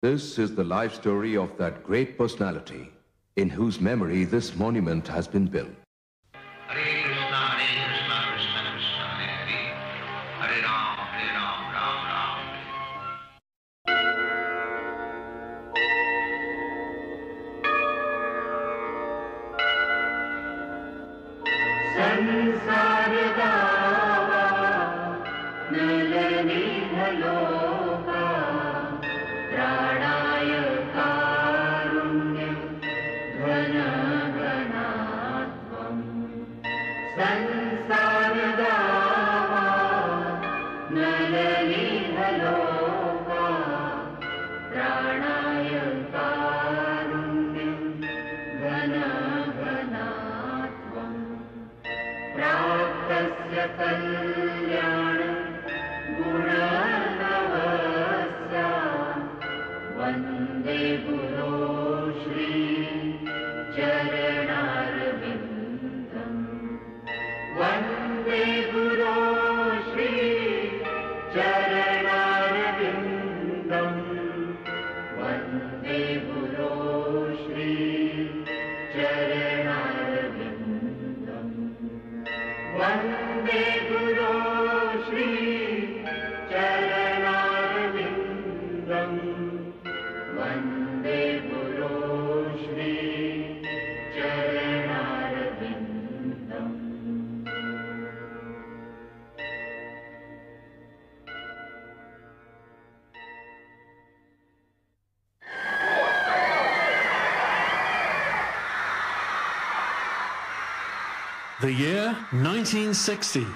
This is the life story of that great personality in whose memory this monument has been built. Hare Krishna, Krishna Krishna, Hare Hare, Hare Ram, Ram Ram. संसार गावा नलनी भलोका प्राणाय कारुण्यं घन घनात्मम् संसार गावा नलनी भलोका प्राणाय कारुण्यं घन घनात्मम् प्राप्तस्य कल्याणं गुणनवस्य वन्दे गुरो श्री चरणारविन्दम् वन्दे गुरो श्री चरणारविन्दम् वन्दे गुरो श्री चरणारविन्दम् वन्दे गुरो श्री चरणारविन्दम् वन्दे गुरो Shri चरणारविन्दम् The year 1960.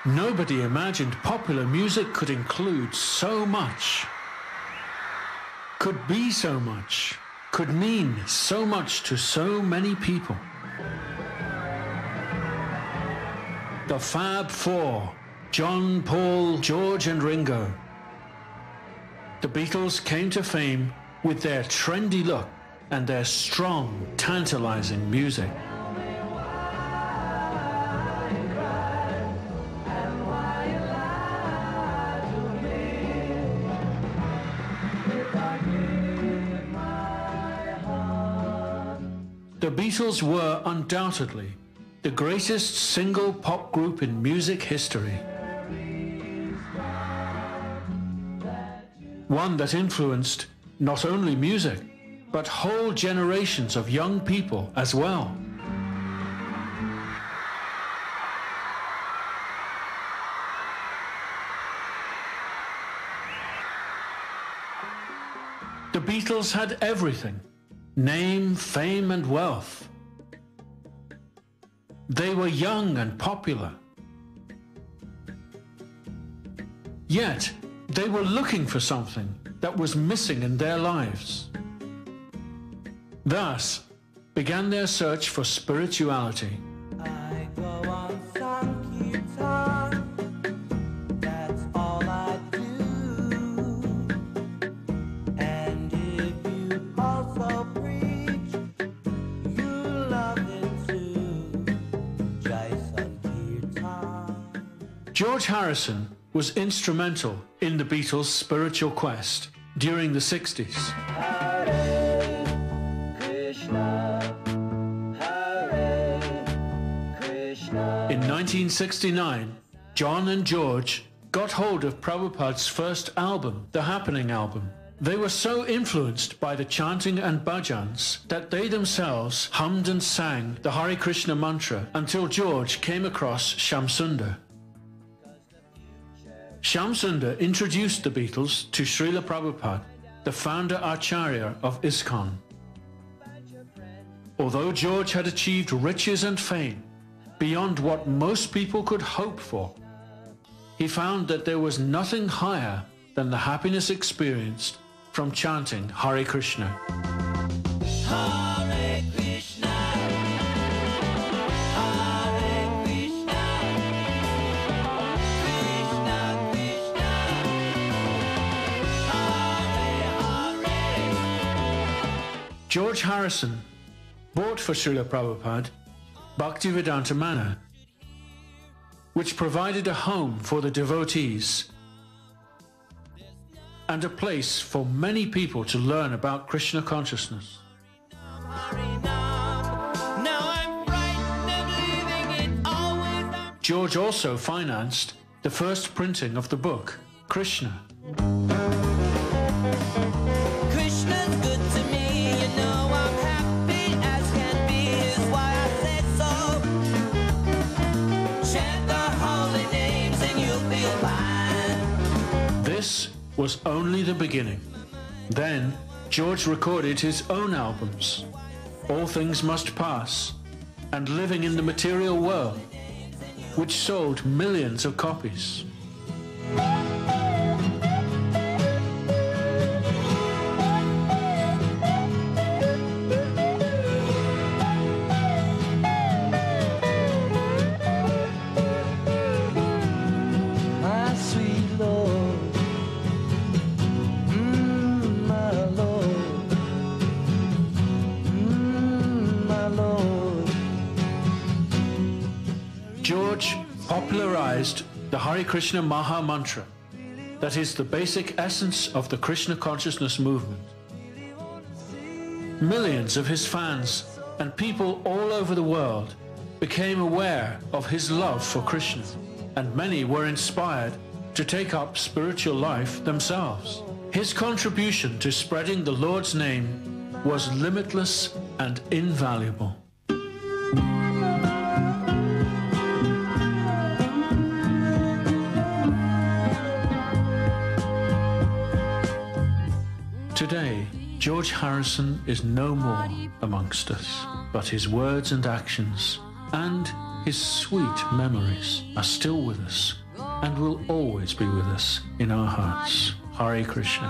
Nobody imagined popular music could include so much, could be so much, could mean so much to so many people. The Fab Four, John, Paul, George and Ringo. The Beatles came to fame with their trendy look and their strong, tantalizing music. The Beatles were undoubtedly the greatest single pop group in music history. One that influenced not only music, but whole generations of young people as well. The Beatles had everything: name, fame and wealth. They were young and popular. Yet, they were looking for something that was missing in their lives. Thus began their search for spirituality. I go on Sankirtan, that's all I do. And if you also preach, you love it too. Jai Sankirtan. George Harrison was instrumental in the Beatles' spiritual quest during the 60s. Hare Krishna, Hare Krishna. In 1969, John and George got hold of Prabhupada's first album, The Happening Album. They were so influenced by the chanting and bhajans that they themselves hummed and sang the Hare Krishna mantra until George came across Shamsundar. Shamsundar introduced the Beatles to Srila Prabhupada, the founder Acharya of ISKCON. Although George had achieved riches and fame beyond what most people could hope for, he found that there was nothing higher than the happiness experienced from chanting Hare Krishna. Hare Krishna, Hare Krishna, Krishna Krishna, Hare Hare. George Harrison bought for Srila Prabhupada Bhaktivedanta Manor, which provided a home for the devotees. and a place for many people to learn about Krishna consciousness. George also financed the first printing of the book, Krishna. Krishna's good to me, you know I'm happy as can be, is why I say so. Chant the holy names and you'll feel fine. This was only the beginning. Then George recorded his own albums, All Things Must Pass and Living in the Material World, which sold millions of copies. My sweet Lord, my Lord, my Lord. George popularized the Hare Krishna Maha Mantra, that is the basic essence of the Krishna consciousness movement. Millions of his fans and people all over the world became aware of his love for Krishna, and many were inspired to take up spiritual life themselves. His contribution to spreading the Lord's name was limitless and invaluable. Today, George Harrison is no more amongst us, but his words and actions and his sweet memories are still with us and will always be with us in our hearts. Hare Krishna.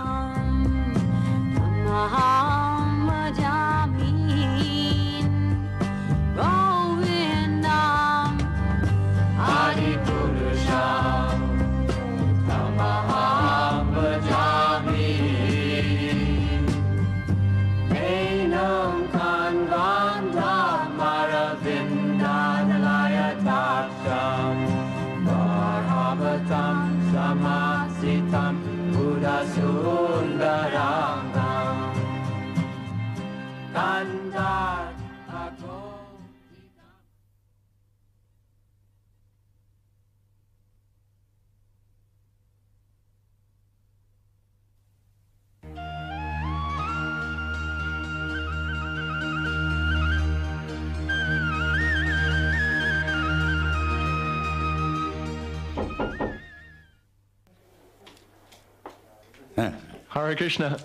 Hare Krishna.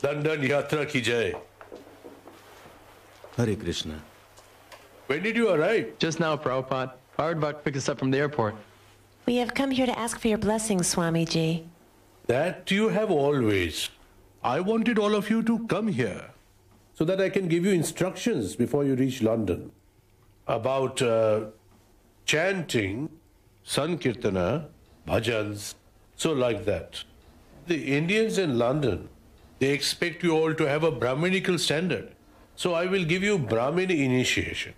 London Yatra ki jai. Hare Krishna. When did you arrive? Just now, Prabhupada. Bhagavad picked us up from the airport. We have come here to ask for your blessings, Swamiji. That you have always. I wanted all of you to come here so that I can give you instructions before you reach London about chanting, Sankirtana, bhajans, so like that. The Indians in London, they expect you all to have a Brahminical standard. So I will give you Brahmini initiation.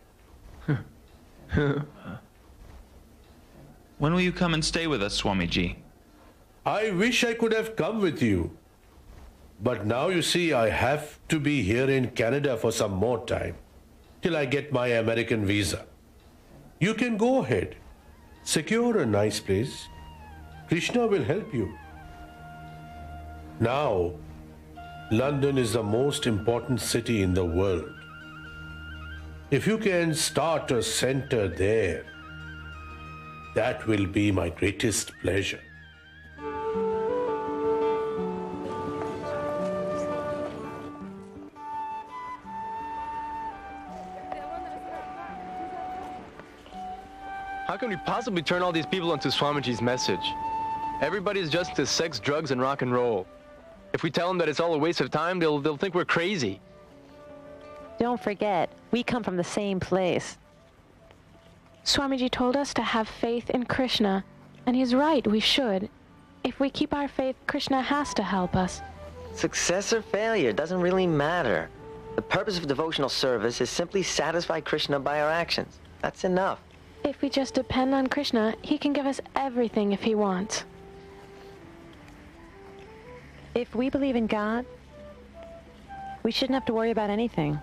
When will you come and stay with us, Swamiji? I wish I could have come with you. But now you see, I have to be here in Canada for some more time, till I get my American visa. You can go ahead, secure a nice place. Krishna will help you. Now, London is the most important city in the world. If you can start a center there, that will be my greatest pleasure. How can we possibly turn all these people into Swamiji's message? Everybody's just into sex, drugs, and rock and roll. If we tell them that it's all a waste of time, they'll think we're crazy. Don't forget, we come from the same place. Swamiji told us to have faith in Krishna, and he's right, we should. If we keep our faith, Krishna has to help us. Success or failure doesn't really matter. The purpose of devotional service is simply satisfy Krishna by our actions. That's enough. If we just depend on Krishna, he can give us everything if he wants. If we believe in God, we shouldn't have to worry about anything.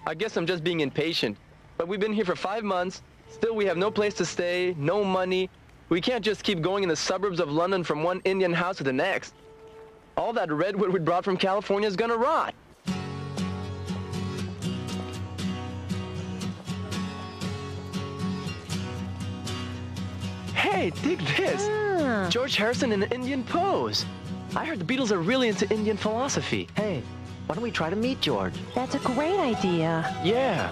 I guess I'm just being impatient. But we've been here for 5 months. Still, we have no place to stay, no money. We can't just keep going in the suburbs of London from one Indian house to the next. All that redwood we brought from California is gonna rot. Hey, dig this. George Harrison in an Indian pose. I heard the Beatles are really into Indian philosophy. Hey, why don't we try to meet George? That's a great idea. Yeah.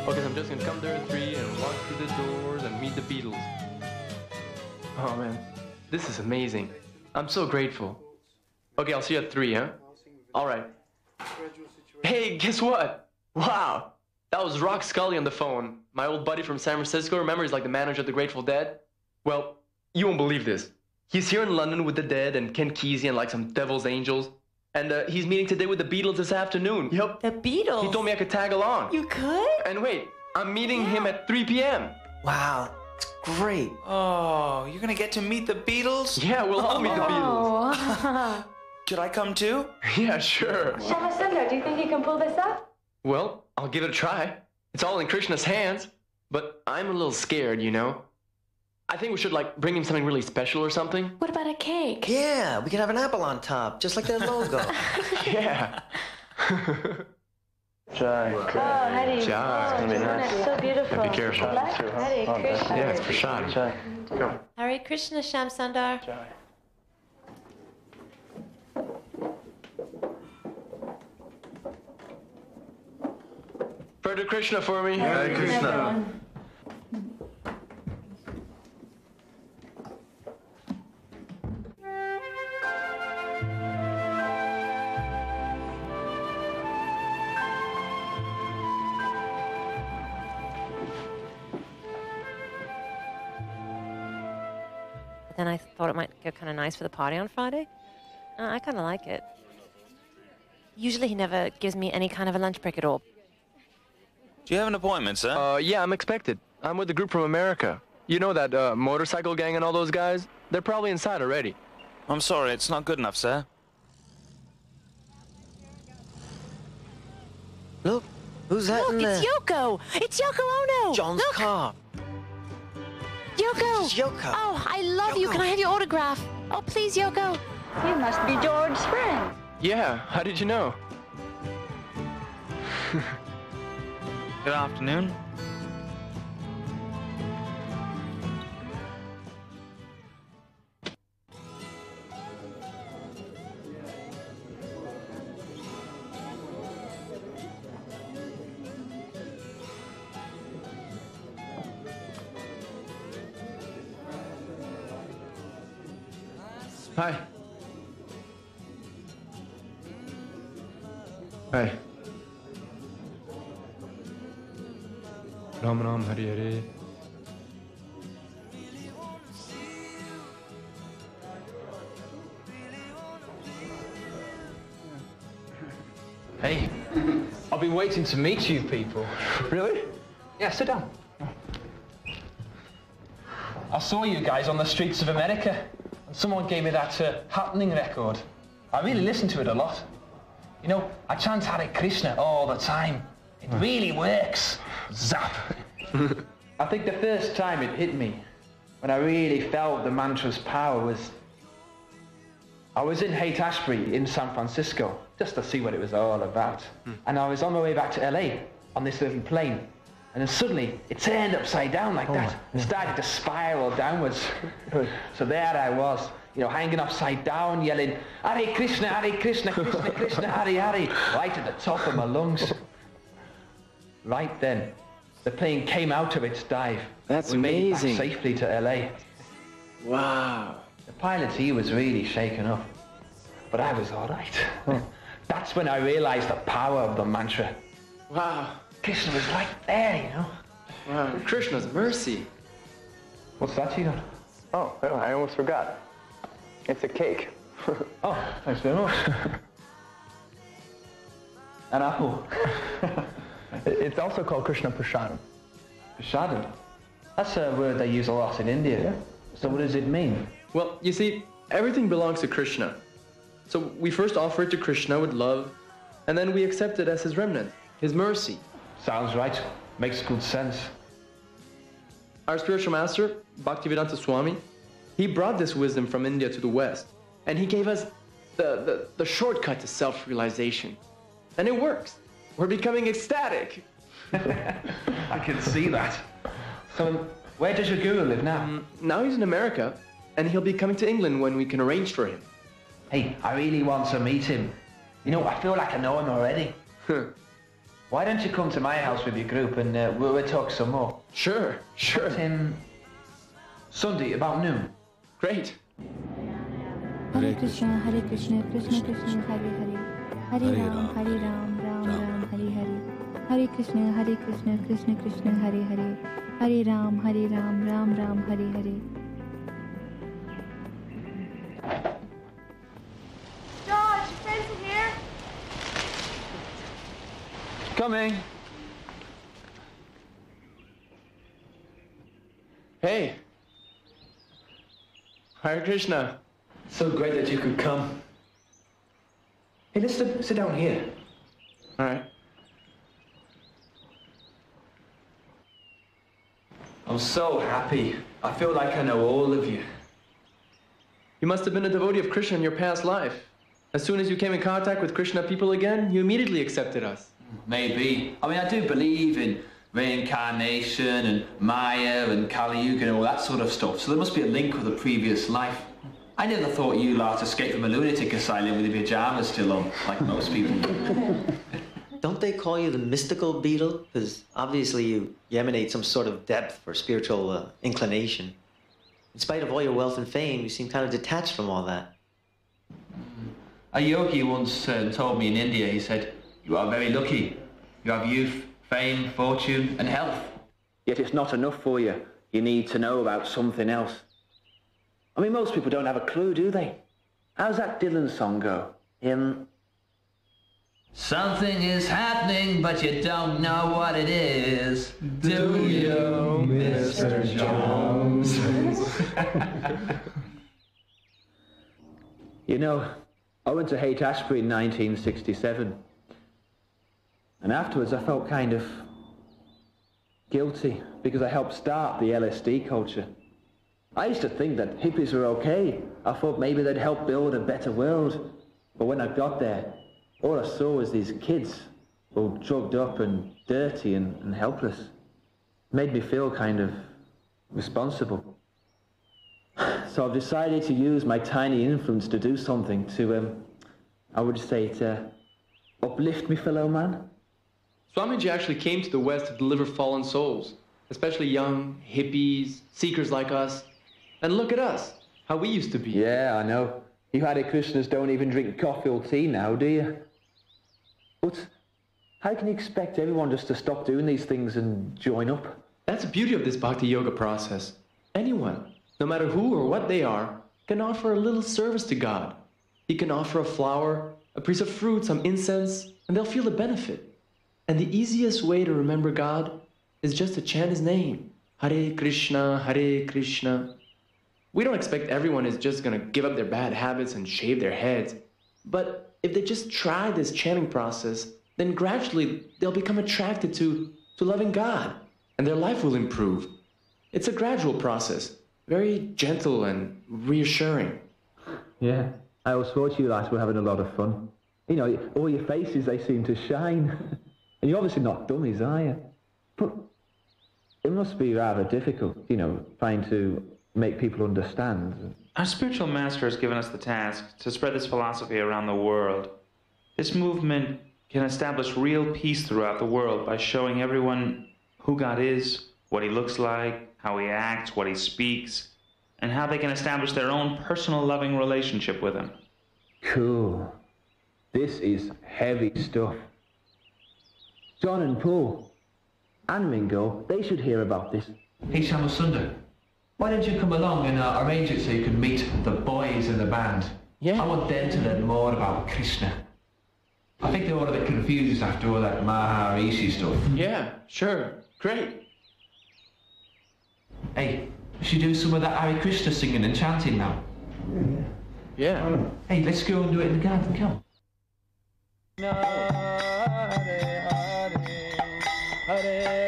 Okay, so I'm just gonna come there at 3 and walk through the doors and meet the Beatles. Oh man, this is amazing. I'm so grateful. Okay, I'll see you at 3, huh? All right. Hey, guess what? Wow, that was Rock Scully on the phone. My old buddy from San Francisco. Remember, he's like the manager of the Grateful Dead? Well, you won't believe this. He's here in London with the Dead and Ken Kesey and like some Devil's Angels. And he's meeting today with the Beatles this afternoon. Yep. The Beatles? He told me I could tag along. You could? And wait, I'm meeting him at 3 p.m. Wow, it's great. Oh, you're gonna get to meet the Beatles? Yeah, we'll all meet the Beatles. Oh. Should I come too? Yeah, sure. Shama Sundar, do you think you can pull this off? Well, I'll give it a try. It's all in Krishna's hands. But I'm a little scared, you know? I think we should, like, bring him something really special or something. What about a cake? Yeah, we can have an apple on top, just like their logo. Yeah. Jai. Oh, Hari. Jai. Oh, that's so beautiful. Be careful. Hare Krishna. Yeah, it's Prashad. Jai. Go. Hare Krishna, Sham Sundar. Jai. Pray to Krishna for me. Hare Krishna. But then I thought it might go kind of nice for the party on Friday. I kind of like it. Usually he never gives me any kind of a lunch break at all. Do you have an appointment, sir? Yeah, I'm expected. I'm with the group from America. You know that motorcycle gang and all those guys? They're probably inside already. I'm sorry, it's not good enough, sir. Look, who's that in Look, there? it's Yoko! It's Yoko Ono! John's Look, car. Yoko! This is Yoko. Oh, I love you. Yoko. Can I have your autograph? Oh, please, Yoko. You must be George's friend. Yeah, how did you know? Good afternoon. Hi. Hi. Ram Ram Hari Hari. Hey, I've been waiting to meet you people. Really? Yeah, sit down. I saw you guys on the streets of America, and someone gave me that Happening record. I really listen to it a lot. You know, I chant Hare Krishna all the time. It really works. Zap. I think the first time it hit me, when I really felt the mantra's power, was I was in Haight-Ashbury in San Francisco, just to see what it was all about. And I was on my way back to LA on this little plane. And then suddenly, it turned upside down like that and started to spiral downwards. So there I was, you know, hanging upside down, yelling, Hare Krishna, Krishna Krishna, Hare Hare, right at the top of my lungs. Right then, the plane came out of its dive. That's we made it back amazing. safely to LA. Wow. The pilot, he was really shaken up, but I was all right. That's when I realized the power of the mantra. Wow. Krishna was right there, you know. Wow. Krishna's mercy. What's that you got? Oh, I almost forgot. It's a cake. Oh, thanks very much. An apple. It's also called Krishna Prasadam. Prasadam? That's a word they use a lot in India. So what does it mean? Well, you see, everything belongs to Krishna. So we first offer it to Krishna with love, and then we accept it as his remnant, his mercy. Sounds right. Makes good sense. Our spiritual master, Bhaktivedanta Swami, he brought this wisdom from India to the West, and he gave us the shortcut to self-realization. And it works. We're becoming ecstatic. I can see that. So where does your guru live now? Now he's in America, and he'll be coming to England when we can arrange for him. Hey, I really want to meet him. You know, I feel like I know him already. Why don't you come to my house with your group and we'll talk some more? Sure. Sunday, about noon. Great. Hare Krishna, Krishna Krishna, Hare Hare. Hare Ram, Ram Ram, Hare Hare. Hare Krishna, Krishna Krishna, Hare Hare. Hare Ram, Ram Ram, Hare Hare. George, your friends are here. Coming. Hey. Hare Krishna. So great that you could come. Hey, let's sit down here. All right. I'm so happy. I feel like I know all of you. You must have been a devotee of Krishna in your past life. As soon as you came in contact with Krishna people again, you immediately accepted us. Maybe. I mean, I do believe in reincarnation and Maya and Kali Yuga and all that sort of stuff, so there must be a link with a previous life. I never thought you lot escaped from a lunatic asylum with your pajamas still on, like most people do. Don't they call you the mystical beetle? Because obviously you emanate some sort of depth or spiritual inclination. In spite of all your wealth and fame, you seem kind of detached from all that. A yogi once told me in India, he said, "You are very lucky. You have youth, fame, fortune, and health. Yet it's not enough for you. You need to know about something else." I mean, most people don't have a clue, do they? How's that Dylan song go? Something is happening, but you don't know what it is. Do you, Mr. Jones? You know, I went to Haight-Ashbury in 1967. And afterwards I felt kind of guilty because I helped start the LSD culture. I used to think that hippies were okay. I thought maybe they'd help build a better world. But when I got there, all I saw was these kids, all drugged up and dirty and helpless. It made me feel kind of responsible. So I've decided to use my tiny influence to do something to, I would say, to uplift me fellow man. Swamiji actually came to the West to deliver fallen souls, especially young, hippies, seekers like us. And look at us, how we used to be. Yeah, I know. You Hare Krishnas don't even drink coffee or tea now, do you? But how can you expect everyone just to stop doing these things and join up? That's the beauty of this Bhakti Yoga process. Anyone, no matter who or what they are, can offer a little service to God. He can offer a flower, a piece of fruit, some incense, and they'll feel the benefit. And the easiest way to remember God is just to chant his name. Hare Krishna, Hare Krishna. We don't expect everyone is just going to give up their bad habits and shave their heads. But if they just try this chanting process, then gradually they'll become attracted to loving God, and their life will improve. It's a gradual process, very gentle and reassuring. Yeah, I always thought you lads were having a lot of fun. You know, all your faces, they seem to shine. And you're obviously not dummies, are you? But it must be rather difficult, you know, trying to make people understand. Our spiritual master has given us the task to spread this philosophy around the world. This movement can establish real peace throughout the world by showing everyone who God is, what he looks like, how he acts, what he speaks, and how they can establish their own personal loving relationship with him. Cool. This is heavy stuff. John and Paul and Ringo, they should hear about this. Hey, Shamasundar, why don't you come along and arrange it so you can meet the boys in the band? Yeah. I want them to learn more about Krishna. I think they're all a bit confused after all that Maharishi stuff. Yeah, sure. Great. Hey, We should do some of that Hare Krishna singing and chanting now. Yeah. Hey, let's go and do it in the garden, come. Hare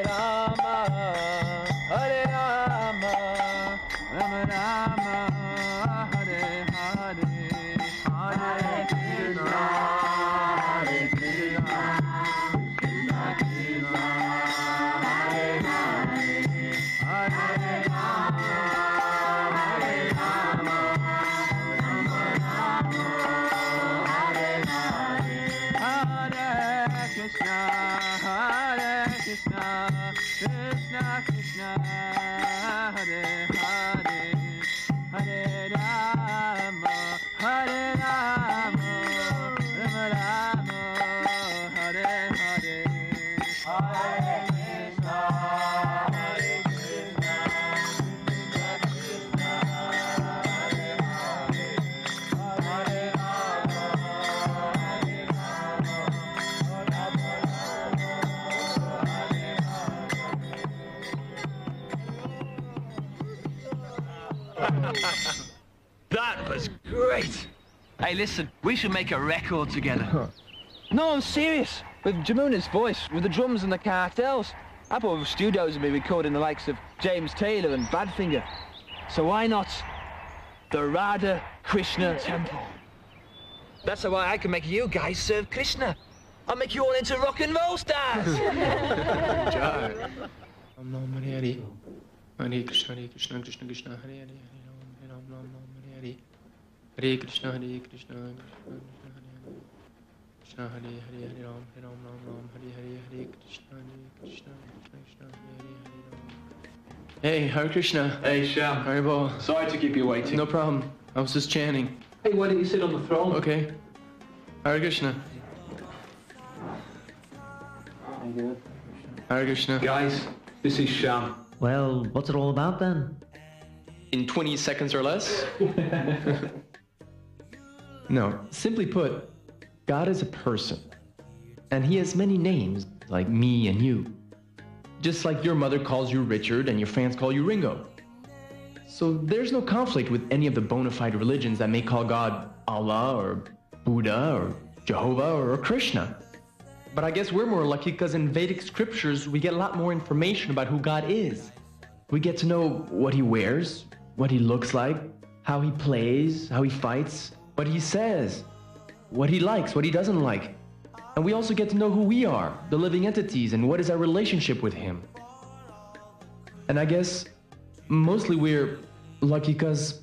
Rama, Hare Rama, Rama Rama, Hare Hare, Hare Krishna, Hare Krishna, Krishna Krishna, Hare Hare, Hare Rama, Hare Rama, Rama Rama, Hare Hare, Hare Krishna, Hare Krishna, Krishna Krishna, Hare Hare, Hare Rama, Hare Rama, Rama Rama, Hare Hare, Hare Krishna, Hare Krishna, Krishna Krishna, Hare Hare, Hare Rama, Hare Rama, Rama That was great. Hey, listen, we should make a record together. No, I'm serious. With Jamuna's voice, with the drums and the cartels. I thought the studios would be recording the likes of James Taylor and Badfinger. So why not the Radha Krishna Temple? That's how I can make you guys serve Krishna. I'll make you all into rock and roll stars. Om Nam Hare Hare. Hare Krishna, Krishna Krishna, Hare Hare, Hare Ram, Ram Hare Hare. Hare Krishna, Krishna Krishna, Hare Hare. Krishna Hare Hare, Hare Ram, Ram Hare Hare. Hare Krishna, Krishna Krishna, Hare Hare. Hey, Hare Krishna. Hey, Sham. Haribo. Sorry to keep you waiting. No problem. I was just chanting. Hey, why don't you sit on the throne? Okay. Hare Krishna. Hare Krishna. Guys, this is Sham. Well, what's it all about then? In 20 seconds or less? No, simply put, God is a person. And he has many names, like me and you. Just like your mother calls you Richard and your fans call you Ringo. So there's no conflict with any of the bona fide religions that may call God Allah or Buddha or Jehovah or Krishna. But I guess we're more lucky because in Vedic scriptures we get a lot more information about who God is. We get to know what he wears, what he looks like, how he plays, how he fights, what he says, what he likes, what he doesn't like. And we also get to know who we are, the living entities, and what is our relationship with him. And I guess mostly we're lucky because,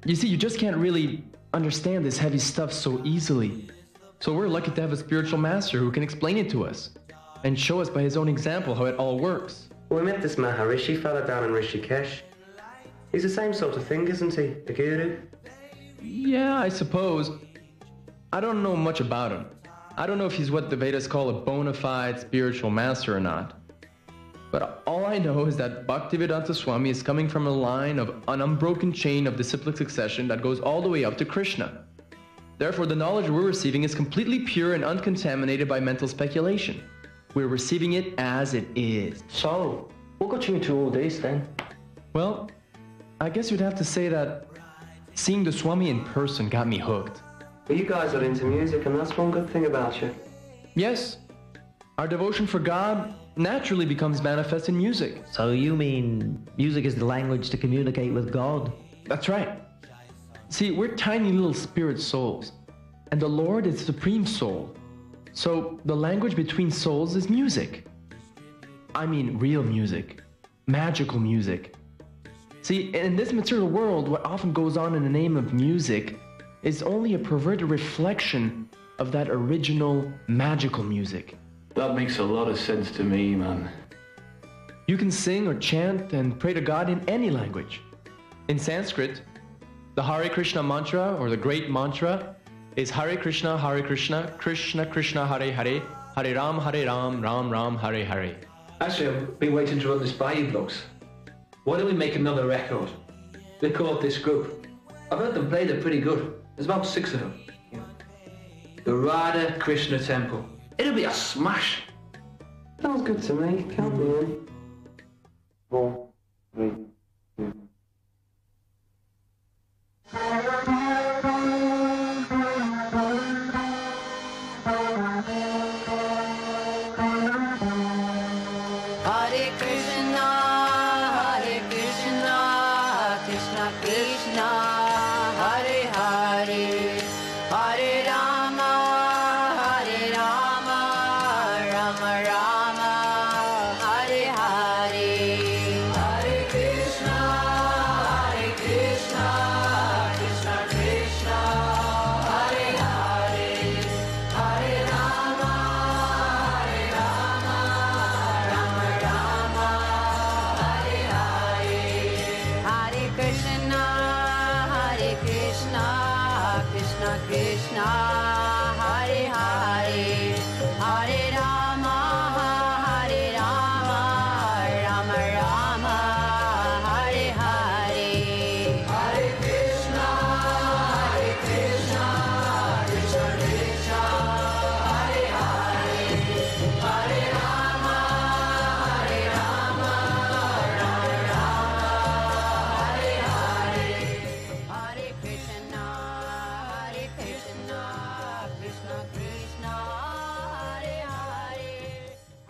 you see, you just can't really understand this heavy stuff so easily. So we're lucky to have a spiritual master who can explain it to us and show us by his own example how it all works. We met this Maharishi fella down in Rishikesh. He's the same sort of thing, isn't he? A guru? Yeah, I suppose. I don't know much about him. I don't know if he's what the Vedas call a bona fide spiritual master or not. But all I know is that Bhaktivedanta Swami is coming from a line of an unbroken chain of disciplic succession that goes all the way up to Krishna. Therefore, the knowledge we're receiving is completely pure and uncontaminated by mental speculation. We're receiving it as it is. So, what got you into all this then? Well, I guess you'd have to say that seeing the Swami in person got me hooked. Well, you guys are into music, and that's one good thing about you. Yes. Our devotion for God naturally becomes manifest in music. So you mean music is the language to communicate with God? That's right. See, we're tiny little spirit souls, and the Lord is the supreme soul. So the language between souls is music. I mean real music, magical music. See, in this material world, what often goes on in the name of music is only a perverted reflection of that original magical music. That makes a lot of sense to me, man. You can sing or chant and pray to God in any language. In Sanskrit, the Hare Krishna mantra, or the great mantra, is Hare Krishna, Krishna Krishna, Hare Hare, Hare Ram, Ram Ram, Hare Hare. Actually, I've been waiting to run this by you blokes. Why don't we make another record? Record this group. I've heard them play, they're pretty good. There's about 6 of them. The Radha Krishna Temple. It'll be a smash. Sounds good to me. Count me in. 4, 3, 2,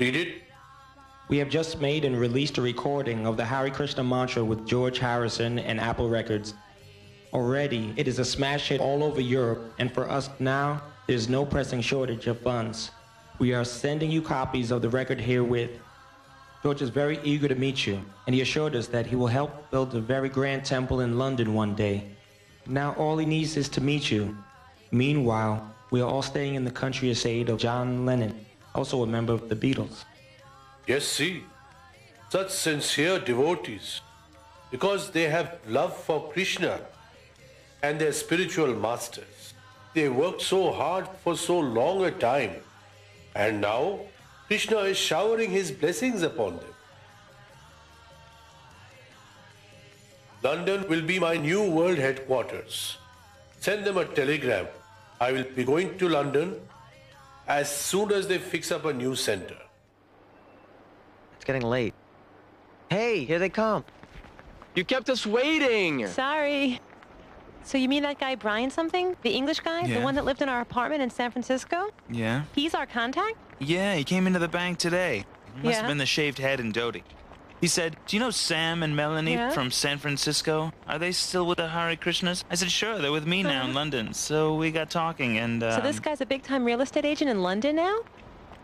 Read it. We have just made and released a recording of the Hare Krishna mantra with George Harrison and Apple Records. Already, it is a smash hit all over Europe, and for us now, there's no pressing shortage of funds. We are sending you copies of the record herewith. George is very eager to meet you, and he assured us that he will help build a very grand temple in London one day. Now all he needs is to meet you. Meanwhile, we are all staying in the country estate of John Lennon, also a member of the Beatles. Yes, see, such sincere devotees, because they have love for Krishna and their spiritual masters. They worked so hard for so long a time, and now Krishna is showering his blessings upon them. London will be my new world headquarters. Send them a telegram. I will be going to London as soon as they fix up a new center. It's getting late. Hey, here they come. You kept us waiting. Sorry. So you mean that guy Brian something? The English guy? Yeah. The one that lived in our apartment in San Francisco? Yeah? He's our contact? Yeah, he came into the bank today. He must Yeah. have been the shaved head and Doty. He said, do you know Sam and Melanie Yeah? from San Francisco? Are they still with the Hare Krishnas? I said, sure, they're with me now in London. So we got talking and, So this guy's a big-time real estate agent in London now?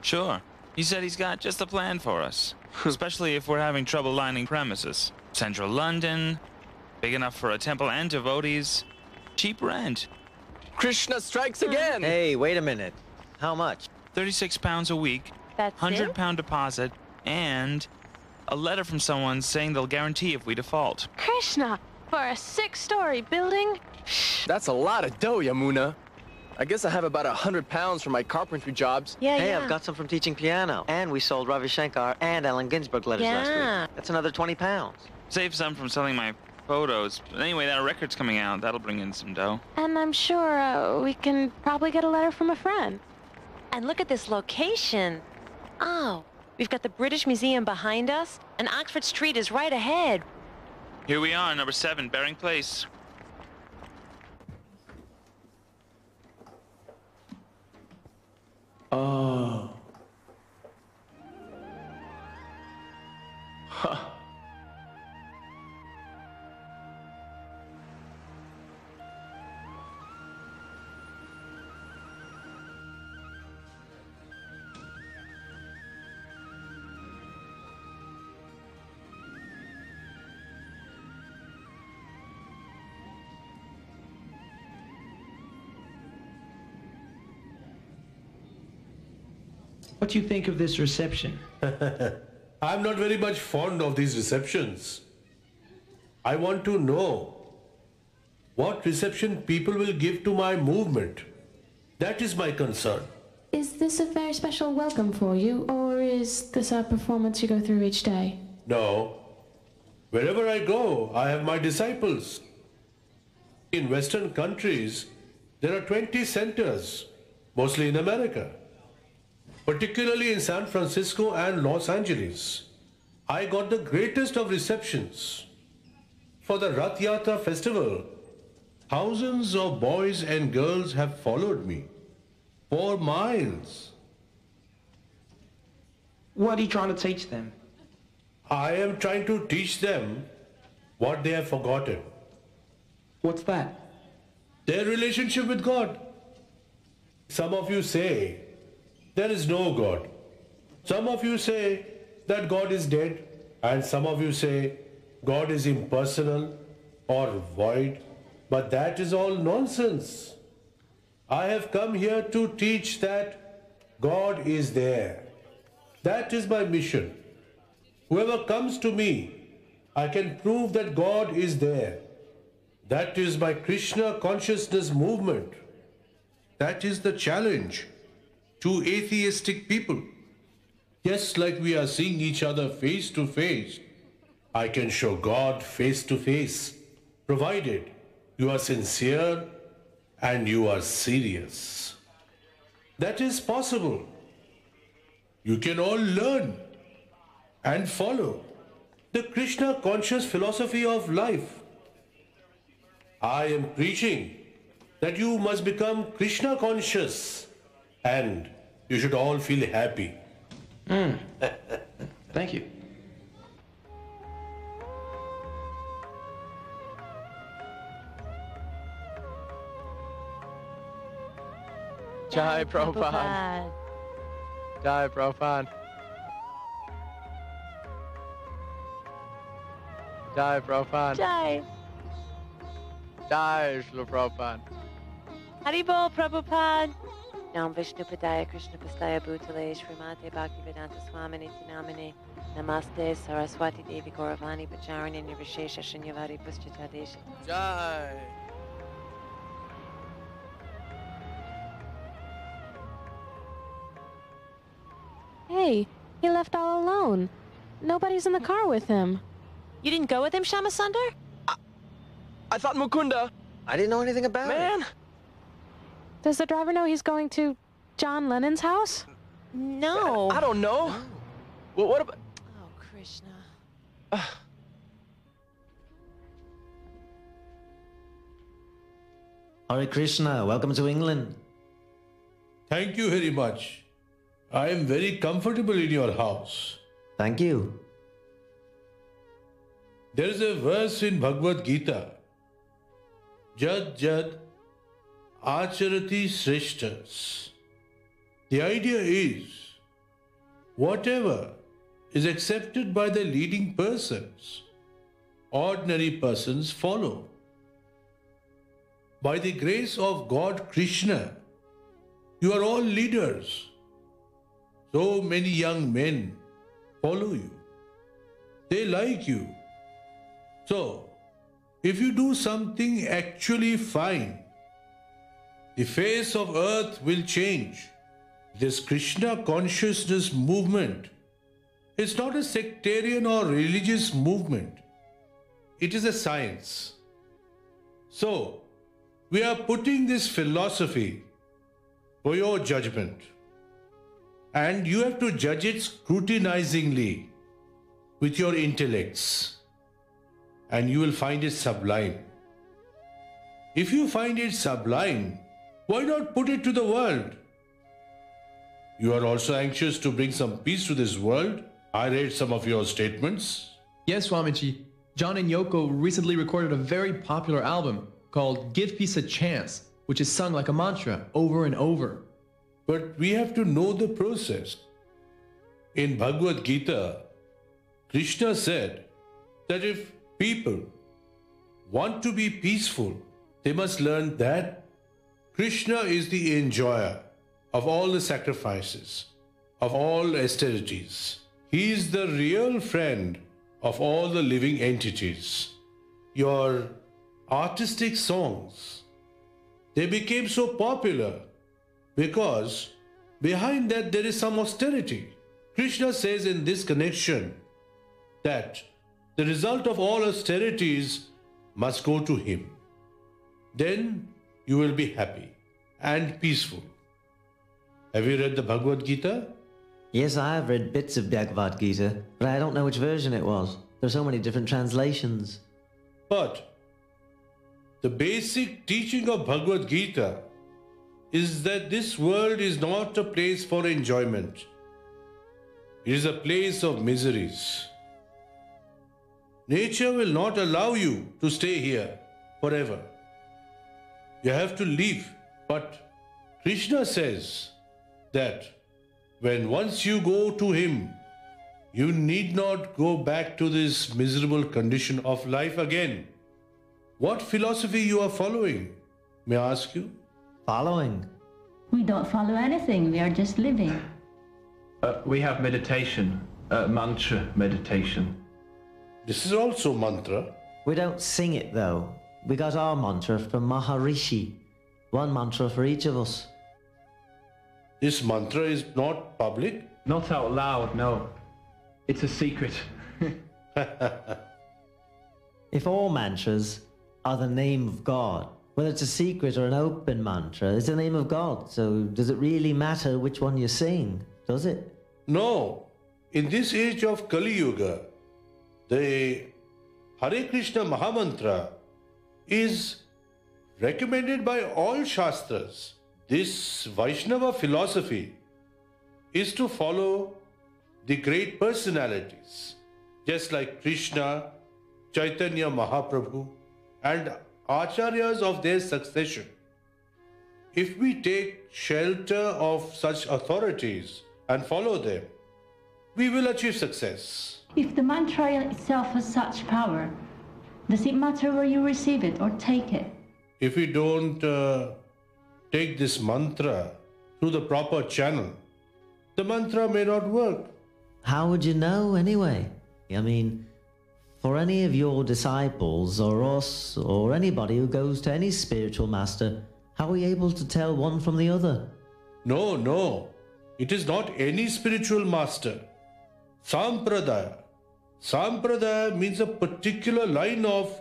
Sure. He said he's got just a plan for us. Especially if we're having trouble lining premises. Central London, big enough for a temple and devotees, cheap rent. Krishna strikes again. Hey, wait a minute. How much? £36 a week, That's £100 deposit, and a letter from someone saying they'll guarantee if we default. Krishna, for a 6-story building? That's a lot of dough, Yamuna. I guess I have about 100 pounds from my carpentry jobs. Hey, I've got some from teaching piano. And we sold Ravi Shankar and Allen Ginsberg letters last Yeah. week. That's another 20 pounds. Save some from selling my photos. But anyway, that record's coming out. That'll bring in some dough. And I'm sure we can probably get a letter from a friend. And look at this location. Oh, we've got the British Museum behind us, and Oxford Street is right ahead. Here we are, number 7, Bering Place. Oh. Huh. What do you think of this reception? I'm not very much fond of these receptions. I want to know what reception people will give to my movement. That is my concern. Is this a very special welcome for you, or is this a performance you go through each day? No. Wherever I go, I have my disciples. In Western countries, there are 20 centers, mostly in America, particularly in San Francisco and Los Angeles. I got the greatest of receptions. For the Rath Yatra festival, thousands of boys and girls have followed me for miles. What are you trying to teach them? I am trying to teach them what they have forgotten. What's that? Their relationship with God. Some of you say there is no God. Some of you say that God is dead, and some of you say God is impersonal or void. But that is all nonsense. I have come here to teach that God is there. That is my mission. Whoever comes to me, I can prove that God is there. That is my Krishna consciousness movement. That is the challenge to atheistic people. Just like we are seeing each other face to face, I can show God face to face, provided you are sincere and you are serious. That is possible. You can all learn and follow the Krishna conscious philosophy of life. I am preaching that you must become Krishna conscious and you should all feel happy. Thank you. Jai Prabhupada. Jai Prabhupada. Jai Prabhupada. Jai. Jai Srila Prabhupada. Haribol Prabhupada. Nam Vishnu Padaya Krishna Pastaya Bhutale Srimate Bhaktivedanta Swamini Tinamini Namaste Saraswati Devi Gauravani Pacharini Nirvishesha Shinyavari Puschitadeshi. Jai. Hey, he left all alone. Nobody's in the car with him. You didn't go with him, Shamasunder? I thought Mukunda. I didn't know anything about it. Does the driver know he's going to John Lennon's house? No. I don't know. Well, what about... Oh, Krishna. Hare Krishna, welcome to England. Thank you very much. I am very comfortable in your house. Thank you. There is a verse in Bhagavad Gita. Jad Jad Acharati Shreshtas. The idea is, whatever is accepted by the leading persons, ordinary persons follow. By the grace of God Krishna, you are all leaders. So many young men follow you. They like you. So, if you do something actually fine, the face of earth will change. This Krishna consciousness movement is not a sectarian or religious movement. It is a science. So, we are putting this philosophy for your judgment. And you have to judge it scrutinizingly with your intellects. And you will find it sublime. If you find it sublime, why not put it to the world? You are also anxious to bring some peace to this world. I read some of your statements. Yes, Swamiji. John and Yoko recently recorded a very popular album called Give Peace a Chance, which is sung like a mantra over and over. But we have to know the process. In Bhagavad Gita, Krishna said that if people want to be peaceful, they must learn that Krishna is the enjoyer of all the sacrifices, of all austerities. He is the real friend of all the living entities. Your artistic songs, they became so popular because behind that there is some austerity. Krishna says in this connection that the result of all austerities must go to him. Then you will be happy and peaceful. Have you read the Bhagavad Gita? Yes, I have read bits of Bhagavad Gita, but I don't know which version it was. There are so many different translations. But the basic teaching of Bhagavad Gita is that this world is not a place for enjoyment. It is a place of miseries. Nature will not allow you to stay here forever. You have to leave. But Krishna says that when once you go to him, you need not go back to this miserable condition of life again. What philosophy you are following, may I ask you? Following? We don't follow anything, we are just living. We have meditation, mantra meditation. This is also mantra. We don't sing it though. We got our mantra from Maharishi. One mantra for each of us. This mantra is not public? Not out loud, no. It's a secret. If all mantras are the name of God, whether it's a secret or an open mantra, it's the name of God. So does it really matter which one you sing? Does it? No. In this age of Kali Yuga, the Hare Krishna Mahamantra is recommended by all Shastras. This Vaishnava philosophy is to follow the great personalities, just like Krishna, Chaitanya Mahaprabhu, and Acharyas of their succession. If we take shelter of such authorities and follow them, we will achieve success. If the mantra itself has such power, does it matter where you receive it or take it? If we don't take this mantra through the proper channel, the mantra may not work. How would you know anyway? I mean, for any of your disciples or us or anybody who goes to any spiritual master, how are we able to tell one from the other? No. It is not any spiritual master. Sampradaya. Sampradaya means a particular line of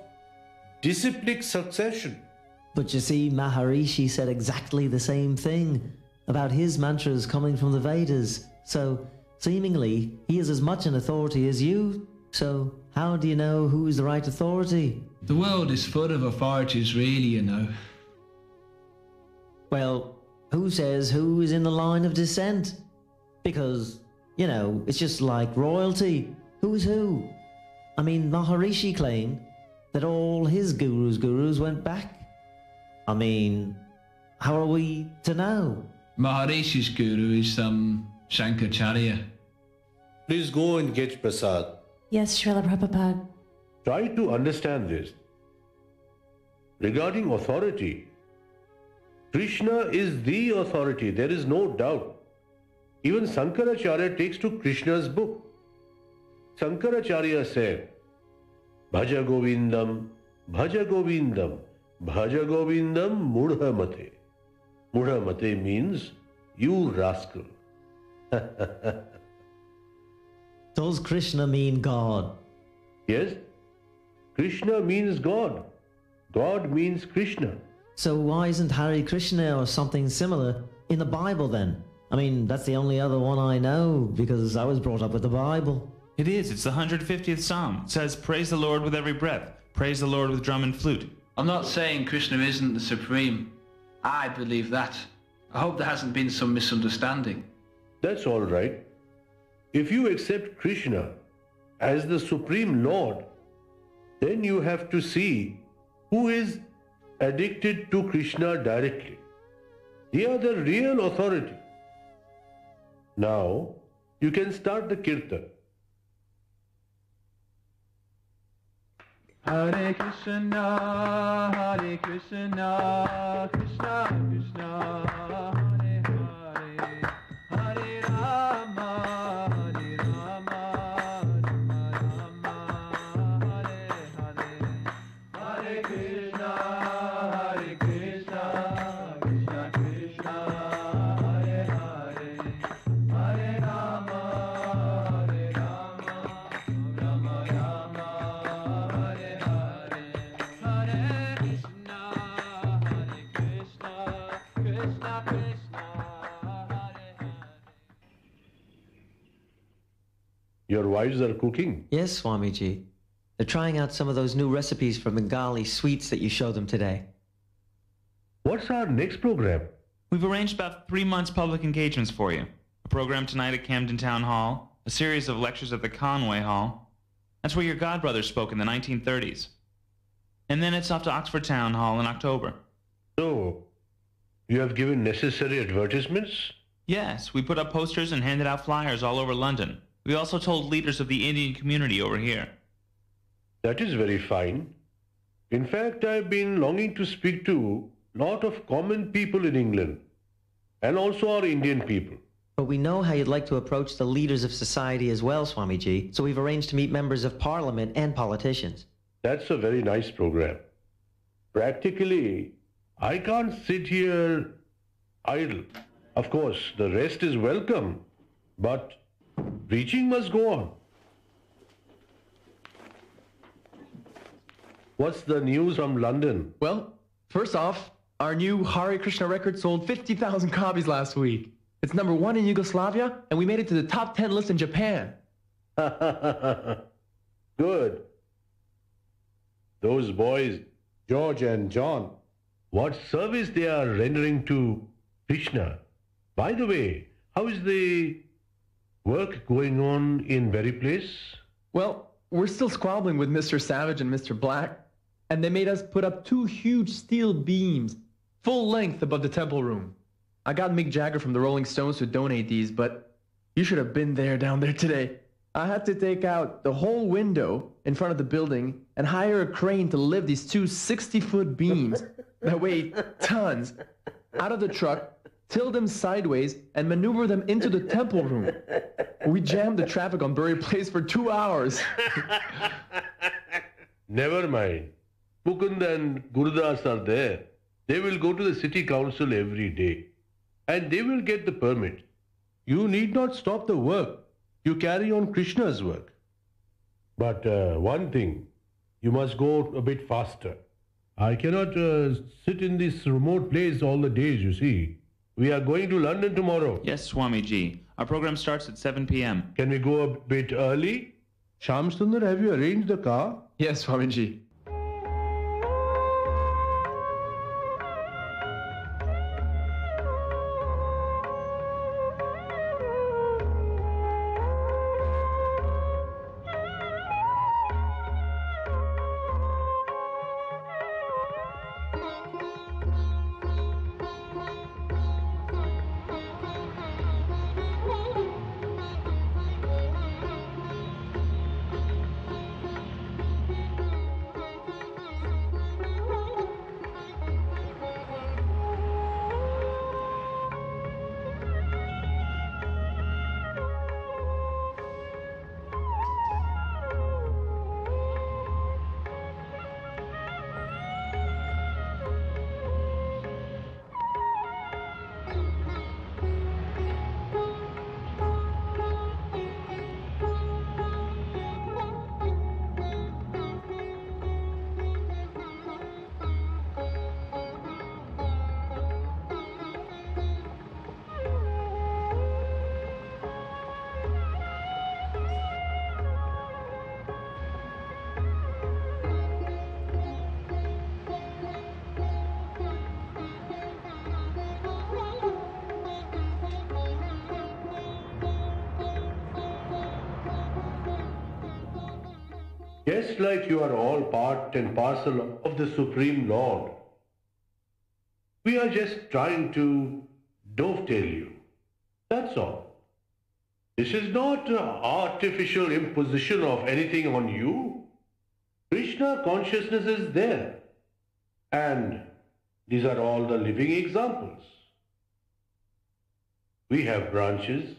disciplic succession. But you see, Maharishi said exactly the same thing about his mantras coming from the Vedas. So, seemingly, he is as much an authority as you. So, how do you know who is the right authority? The world is full of authorities, really, you know. Well, who says who is in the line of descent? Because, you know, it's just like royalty. Who's who? I mean, Maharishi claimed that all his gurus went back. I mean, how are we to know? Maharishi's guru is Shankaracharya. Please go and get Prasad. Yes, Srila Prabhupada. Try to understand this. Regarding authority, Krishna is the authority, there is no doubt. Even Shankaracharya takes to Krishna's book. Shankaracharya said, Bhaja Govindam, Bhaja Govindam, Bhaja Govindam Mudhamate. Mudhamate means, you rascal. Does Krishna mean God? Yes, Krishna means God. God means Krishna. So why isn't Hare Krishna or something similar in the Bible then? I mean, that's the only other one I know because I was brought up with the Bible. It is. It's the 150th Psalm. It says, praise the Lord with every breath. Praise the Lord with drum and flute. I'm not saying Krishna isn't the supreme. I believe that. I hope there hasn't been some misunderstanding. That's all right. If you accept Krishna as the Supreme Lord, then you have to see who is addicted to Krishna directly. They are the real authority. Now, you can start the kirtan. Hare Krishna, Krishna Krishna, Hare Hare, Hare Rama, Hare Rama, Rama Rama, Hare Hare, Hare Krishna, Krishna Krishna, Hare Hare, Hare Rama, Hare Rama, Rama Rama, Hare Hare, Hare Krishna, Krishna Krishna, Hare Hare. Your wives are cooking? Yes, Swamiji. They're trying out some of those new recipes for Bengali sweets that you showed them today. What's our next program? We've arranged about 3 months public engagements for you. A program tonight at Camden Town Hall, a series of lectures at the Conway Hall. That's where your godbrother spoke in the 1930s. And then it's off to Oxford Town Hall in October. So, you have given necessary advertisements? Yes, we put up posters and handed out flyers all over London. We also told leaders of the Indian community over here. That is very fine. In fact, I've been longing to speak to a lot of common people in England and also our Indian people. But we know how you'd like to approach the leaders of society as well, Swamiji, so we've arranged to meet members of parliament and politicians. That's a very nice program. Practically, I can't sit here idle. Of course, the rest is welcome, but preaching must go on. What's the news from London? Well, first off, our new Hare Krishna record sold 50,000 copies last week. It's #1 in Yugoslavia, and we made it to the top 10 list in Japan. Good. Those boys, George and John, what service they are rendering to Krishna. By the way, how is the Work going on in very place? Well, we're still squabbling with Mr. Savage and Mr. Black, and they made us put up 2 huge steel beams, full length above the temple room. I got Mick Jagger from the Rolling Stones to donate these, but you should have been there down there today. I had to take out the whole window in front of the building and hire a crane to lift these 2 60-foot beams that weigh tons out of the truck, tilt them sideways, and maneuver them into the temple room. We jammed the traffic on Bury Place for 2 hours. Never mind. Mukund and Gurudas are there. They will go to the city council every day. And they will get the permit. You need not stop the work. You carry on Krishna's work. But one thing, you must go a bit faster. I cannot sit in this remote place all the days, you see. We are going to London tomorrow. Yes, Swamiji. Our program starts at 7 p.m. Can we go a bit early? Sham Sundar, have you arranged the car? Yes, Swamiji. Just like you are all part and parcel of the Supreme Lord, we are just trying to dovetail you. That's all. This is not an artificial imposition of anything on you. Krishna consciousness is there. And these are all the living examples. We have branches.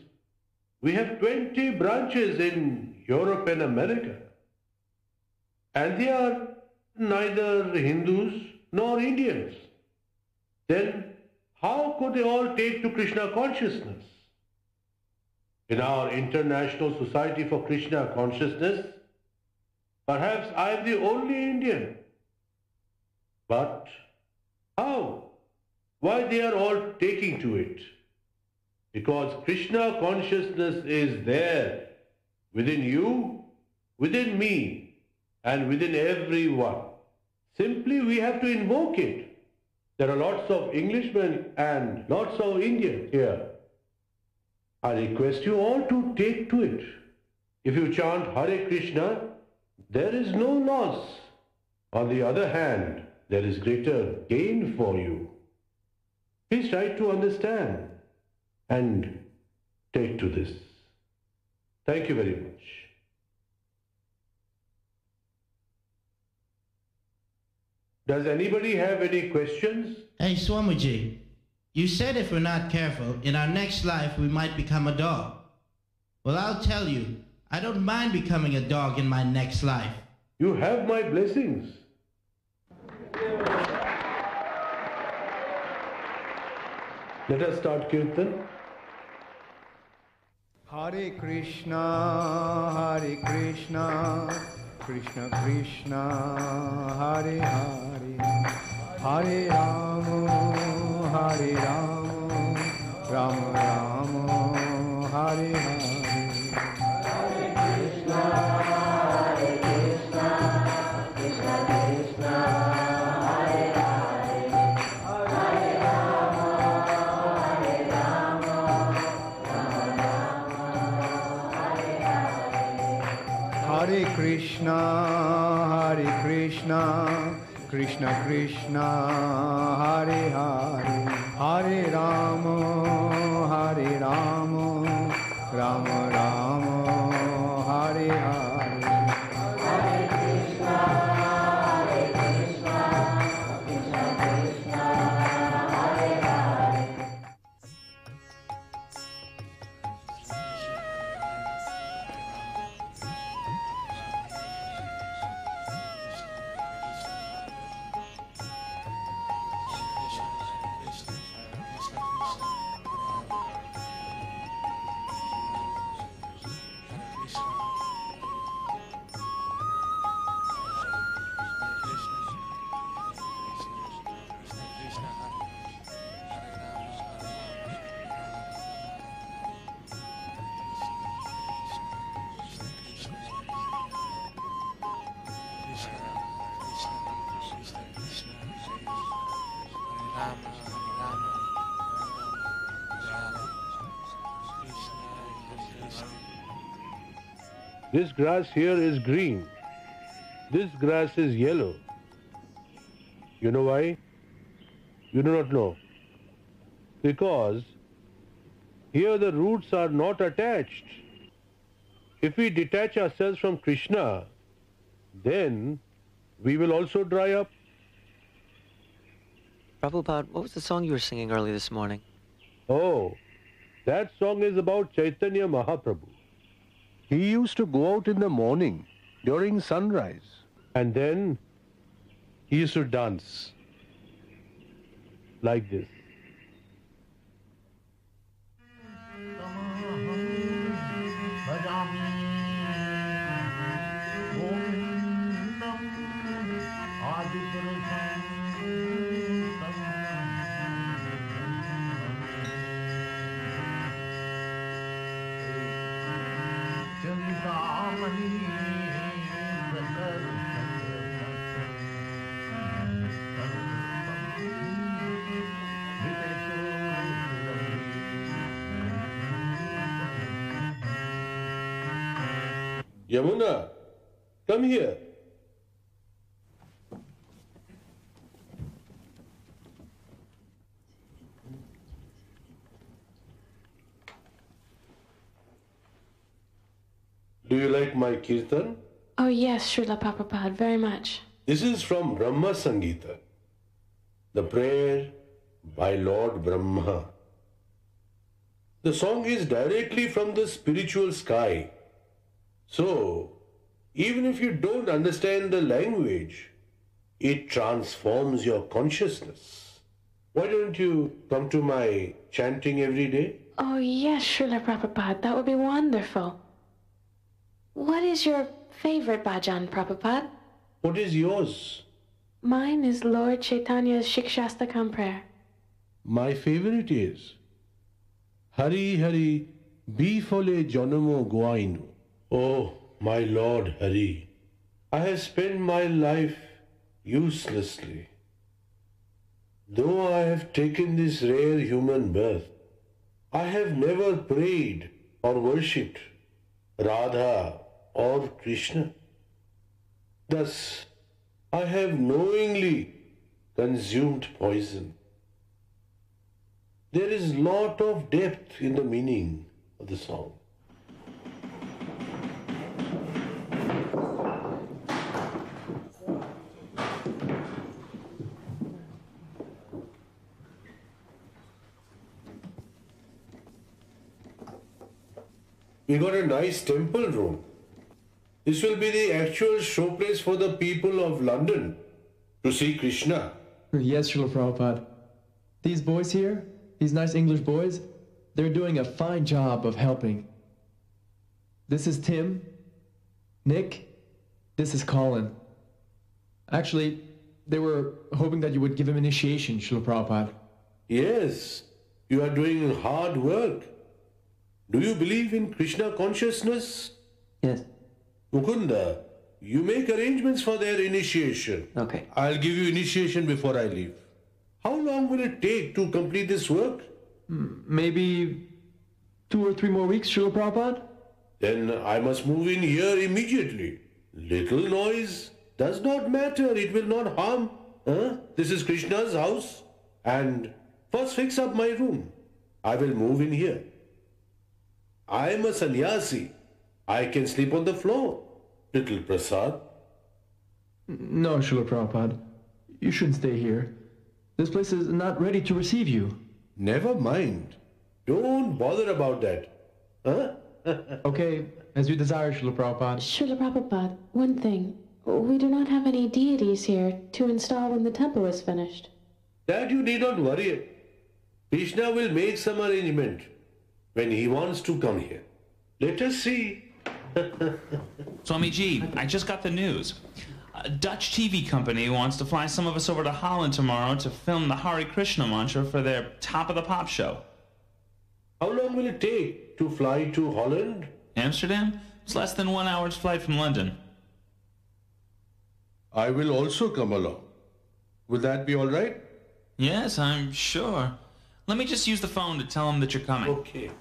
We have 20 branches in Europe and America. And they are neither Hindus nor Indians. Then how could they all take to Krishna consciousness? In our International Society for Krishna Consciousness, perhaps I am the only Indian. But how? Why they are all taking to it? Because Krishna consciousness is there within you, within me, and within everyone. Simply we have to invoke it. There are lots of Englishmen and lots of Indians here. I request you all to take to it. If you chant Hare Krishna, there is no loss. On the other hand, there is greater gain for you. Please try to understand and take to this. Thank you very much. Does anybody have any questions? Hey, Swamiji, you said if we're not careful, in our next life we might become a dog. Well, I'll tell you, I don't mind becoming a dog in my next life. You have my blessings. Let us start Kirtan. Hare Krishna, Krishna Krishna, Hare Hare, Hare Rama, Rama Rama, Hare Hare. Hare Krishna, Krishna Krishna, Hare Hare, Hare Rama, Rama Rama, Hare Krishna, Krishna Krishna, Hare Hare, Hare Rama, Rama Rama, Hare Hare. Hare Krishna, Krishna Krishna, Hare Hare. This grass here is green. This grass is yellow. You know why? You do not know. Because here the roots are not attached. If we detach ourselves from Krishna, then we will also dry up. Prabhupada, what was the song you were singing early this morning? Oh, that song is about Chaitanya Mahaprabhu. He used to go out in the morning during sunrise, and then he used to dance like this. Yamuna, come here. Do you like my kirtan? Oh yes, Srila Prabhupada, very much. This is from Brahma Sangita, the prayer by Lord Brahma. The song is directly from the spiritual sky. So, even if you don't understand the language, it transforms your consciousness. Why don't you come to my chanting every day? Oh yes, Srila Prabhupada, that would be wonderful. What is your favorite bhajan, Prabhupada? What is yours? Mine is Lord Chaitanya's Shikshastakam prayer. My favorite is Hari Hari Bifole Janamo Guainu. Oh, my Lord Hari, I have spent my life uselessly. Though I have taken this rare human birth, I have never prayed or worshipped Radha or Krishna. Thus, I have knowingly consumed poison. There is lot of depth in the meaning of the song. We got a nice temple room. This will be the actual showplace for the people of London to see Krishna. Yes, Srila Prabhupada. These boys here, these nice English boys, they're doing a fine job of helping. This is Tim, Nick, this is Colin. Actually, they were hoping that you would give him initiation, Srila Prabhupada. Yes, you are doing hard work. Do you believe in Krishna consciousness? Yes. Mukunda, you make arrangements for their initiation. Okay. I'll give you initiation before I leave. How long will it take to complete this work? Maybe 2 or 3 more weeks, Srila Prabhupada? then I must move in here immediately. Little noise does not matter. It will not harm. This is Krishna's house. And first fix up my room. I will move in here. I am a sannyasi. I can sleep on the floor. Little Prasad. No, Srila Prabhupada. You shouldn't stay here. This place is not ready to receive you. Never mind. Don't bother about that. Okay, as you desire, Srila Prabhupada. Srila Prabhupada, one thing. We do not have any deities here to install when the temple is finished. That you need not worry. Krishna will make some arrangement when he wants to come here. Let us see. Swamiji, I just got the news. A Dutch TV company wants to fly some of us over to Holland tomorrow to film the Hare Krishna mantra for their Top of the Pop show. How long will it take to fly to Holland? Amsterdam? It's less than 1 hour's flight from London. I will also come along. Will that be all right? Yes, I'm sure. Let me just use the phone to tell them that you're coming. Okay.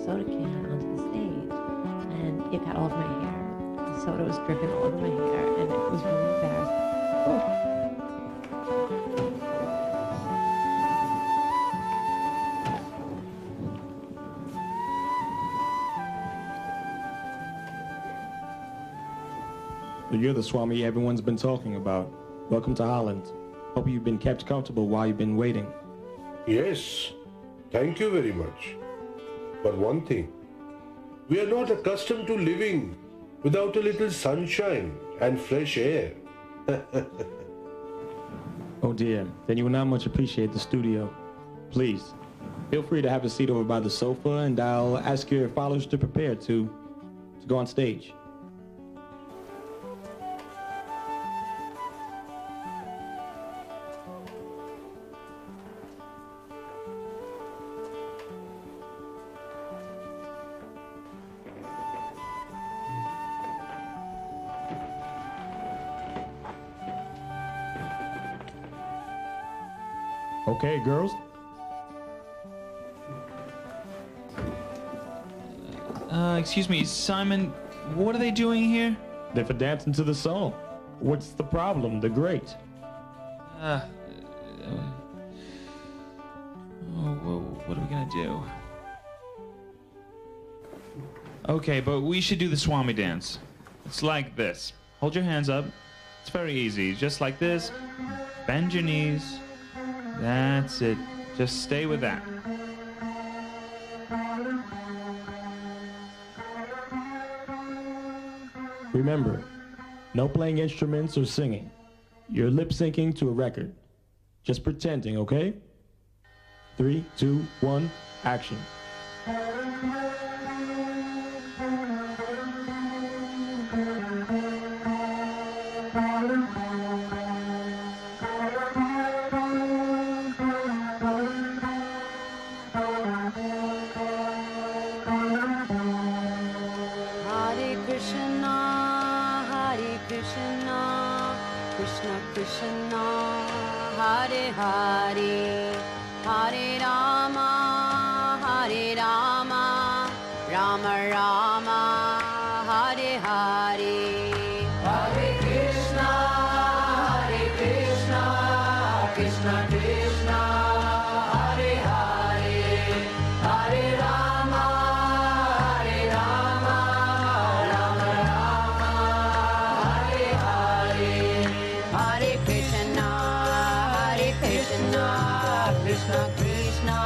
Soda can onto the stage, and it got all over my hair. The soda was dripping all over my hair, and it was really embarrassing. You're the Swami everyone's been talking about. Welcome to Holland. Hope you've been kept comfortable while you've been waiting. Yes, thank you very much. But one thing, we are not accustomed to living without a little sunshine and fresh air. Oh dear, then you will not much appreciate the studio. Please, feel free to have a seat over by the sofa, and I'll ask your followers to prepare to go on stage. Okay, girls. Excuse me, Simon, what are they doing here? They're for dancing to the song. What's the problem? They're great. What are we gonna do? Okay, but we should do the Swami dance. It's like this. Hold your hands up. It's very easy. Just like this. Bend your knees. That's it. Just stay with that. Remember, no playing instruments or singing. You're lip syncing to a record. Just pretending, okay? 3, 2, 1, action. Hare Krishna, Krishna Krishna, Hare Hare, Hare Rama, Rama Rama, Hare Hare. Hare Krishna, Krishna Krishna, Hare Hare, Hare Rama, Rama Rama, Hare Hare. Hare Krishna, Krishna Krishna,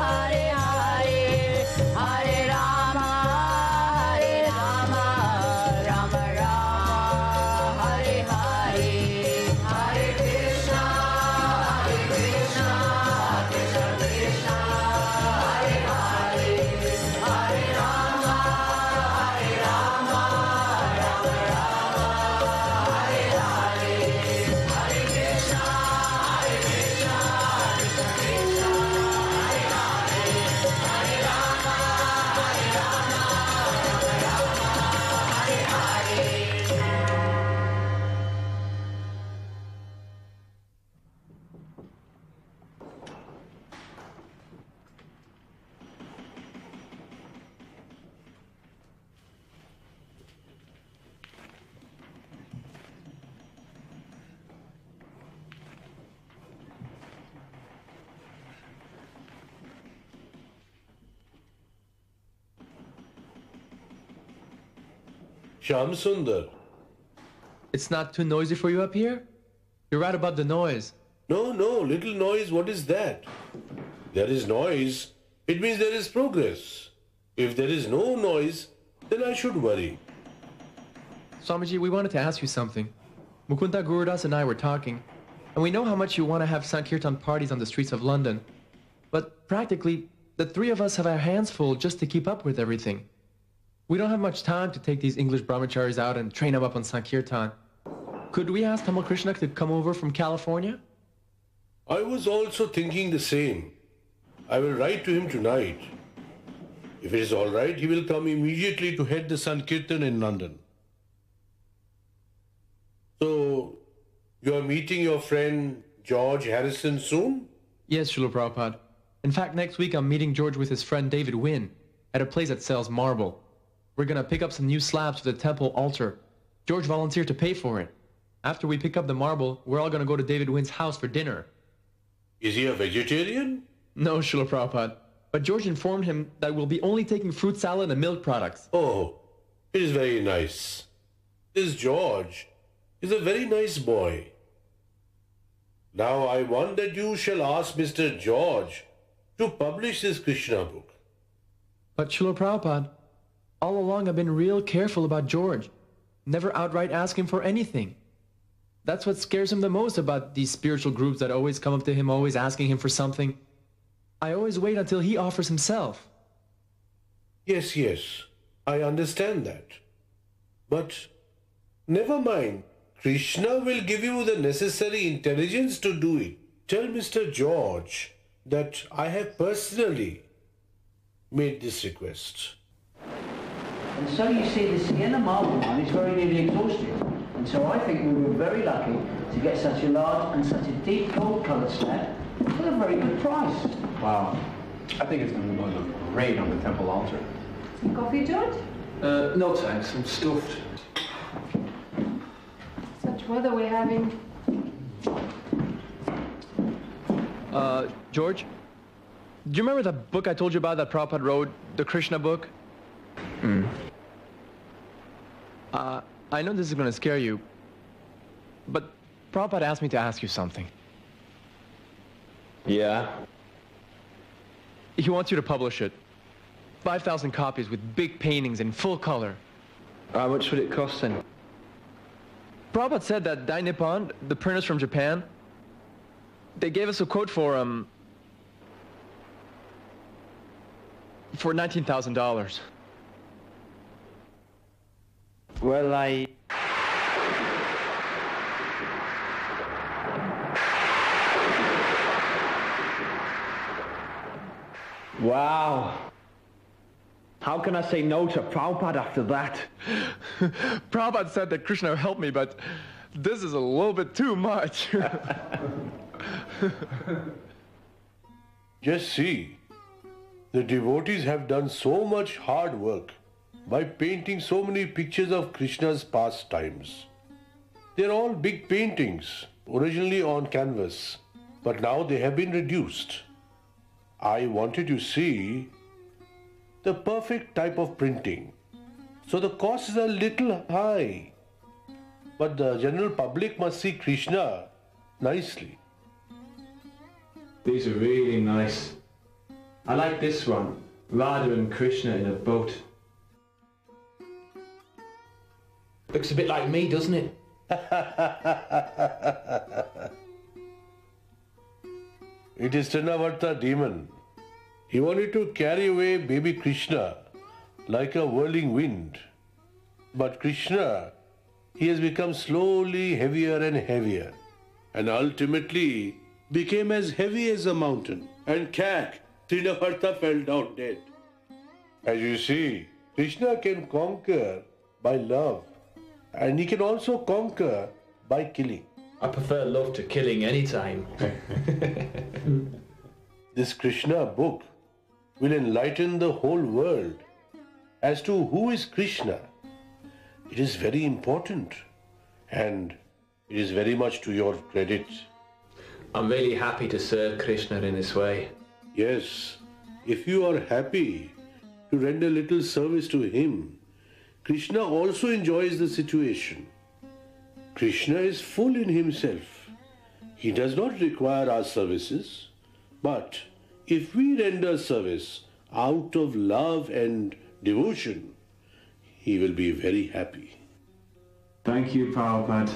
Hare Hare, Hare Rama, Rama Shyam Sundar. It's not too noisy for you up here? You're right about the noise. No, little noise, what is that? There is noise, it means there is progress. If there is no noise, then I should worry. Swamiji, we wanted to ask you something. Mukunda Gurudas and I were talking, and we know how much you want to have Sankirtan parties on the streets of London. But practically, the three of us have our hands full just to keep up with everything. We don't have much time to take these English brahmacharis out and train them up on Sankirtan. Could we ask Tamal Krishna to come over from California? I was also thinking the same. I will write to him tonight. If it is all right, he will come immediately to head the Sankirtan in London. So, you are meeting your friend George Harrison soon? Yes, Srila Prabhupada. In fact, next week I'm meeting George with his friend David Wynn at a place that sells marble. We're gonna pick up some new slabs for the temple altar. George volunteered to pay for it. After we pick up the marble, we're all gonna go to David Wynn's house for dinner. Is he a vegetarian? No, Srila Prabhupada. But George informed him that we'll be only taking fruit salad and milk products. Oh, it is very nice. This George is a very nice boy. Now I want that you shall ask Mr. George to publish this Krishna book. But Srila Prabhupada, all along I've been real careful about George. Never outright ask him for anything. That's what scares him the most about these spiritual groups that always come up to him, always asking him for something. I always wait until he offers himself. Yes, I understand that. But never mind. Krishna will give you the necessary intelligence to do it. Tell Mr. George that I have personally made this request. And so you see, the Sienna marble mine is very nearly exhausted. And so I think we were very lucky to get such a large and such a deep gold-coloured slab for a very good price. Wow. I think it's going to look great on the temple altar. Some coffee, George? No thanks. I'm stuffed. Such weather we're having. George? Do you remember the book I told you about that Prabhupada wrote, the Krishna book? I know this is going to scare you, but Prabhupada asked me to ask you something. Yeah? He wants you to publish it. 5,000 copies with big paintings in full color. How much would it cost then? Prabhupada said that Dai Nippon, the printers from Japan, they gave us a quote for $19,000. Well, Wow. How can I say no to Prabhupada after that? Prabhupada said that Krishna will help me, but this is a little bit too much. Just see, the devotees have done so much hard work by painting so many pictures of Krishna's pastimes. They're all big paintings, originally on canvas, but now they have been reduced. I wanted to see the perfect type of printing. So the cost is a little high, but the general public must see Krishna nicely. These are really nice. I like this one, Radha and Krishna in a boat. Looks a bit like me, doesn't it? It is Trinavarta demon. He wanted to carry away baby Krishna like a whirling wind. But Krishna, he has become slowly heavier and heavier, and ultimately became as heavy as a mountain. And Kak, Trinavarta fell down dead. As you see, Krishna can conquer by love, and he can also conquer by killing. I prefer love to killing any time. This Krishna book will enlighten the whole world as to who is Krishna. It is very important, and it is very much to your credit. I'm really happy to serve Krishna in this way. Yes, if you are happy to render little service to him, Krishna also enjoys the situation. Krishna is full in himself. He does not require our services, but if we render service out of love and devotion, he will be very happy. Thank you, Prabhupada.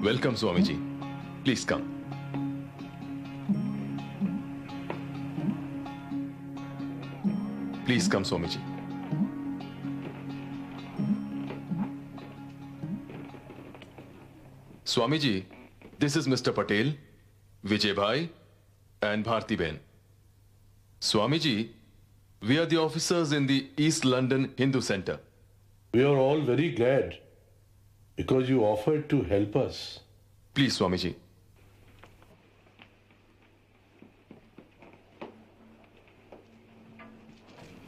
Welcome, Swamiji. Please come. Please come, Swamiji. Swamiji, this is Mr. Patel, Vijay Bhai, and Bharti Ben. Swamiji, we are the officers in the East London Hindu Center. We are all very glad because you offered to help us. Please, Swamiji.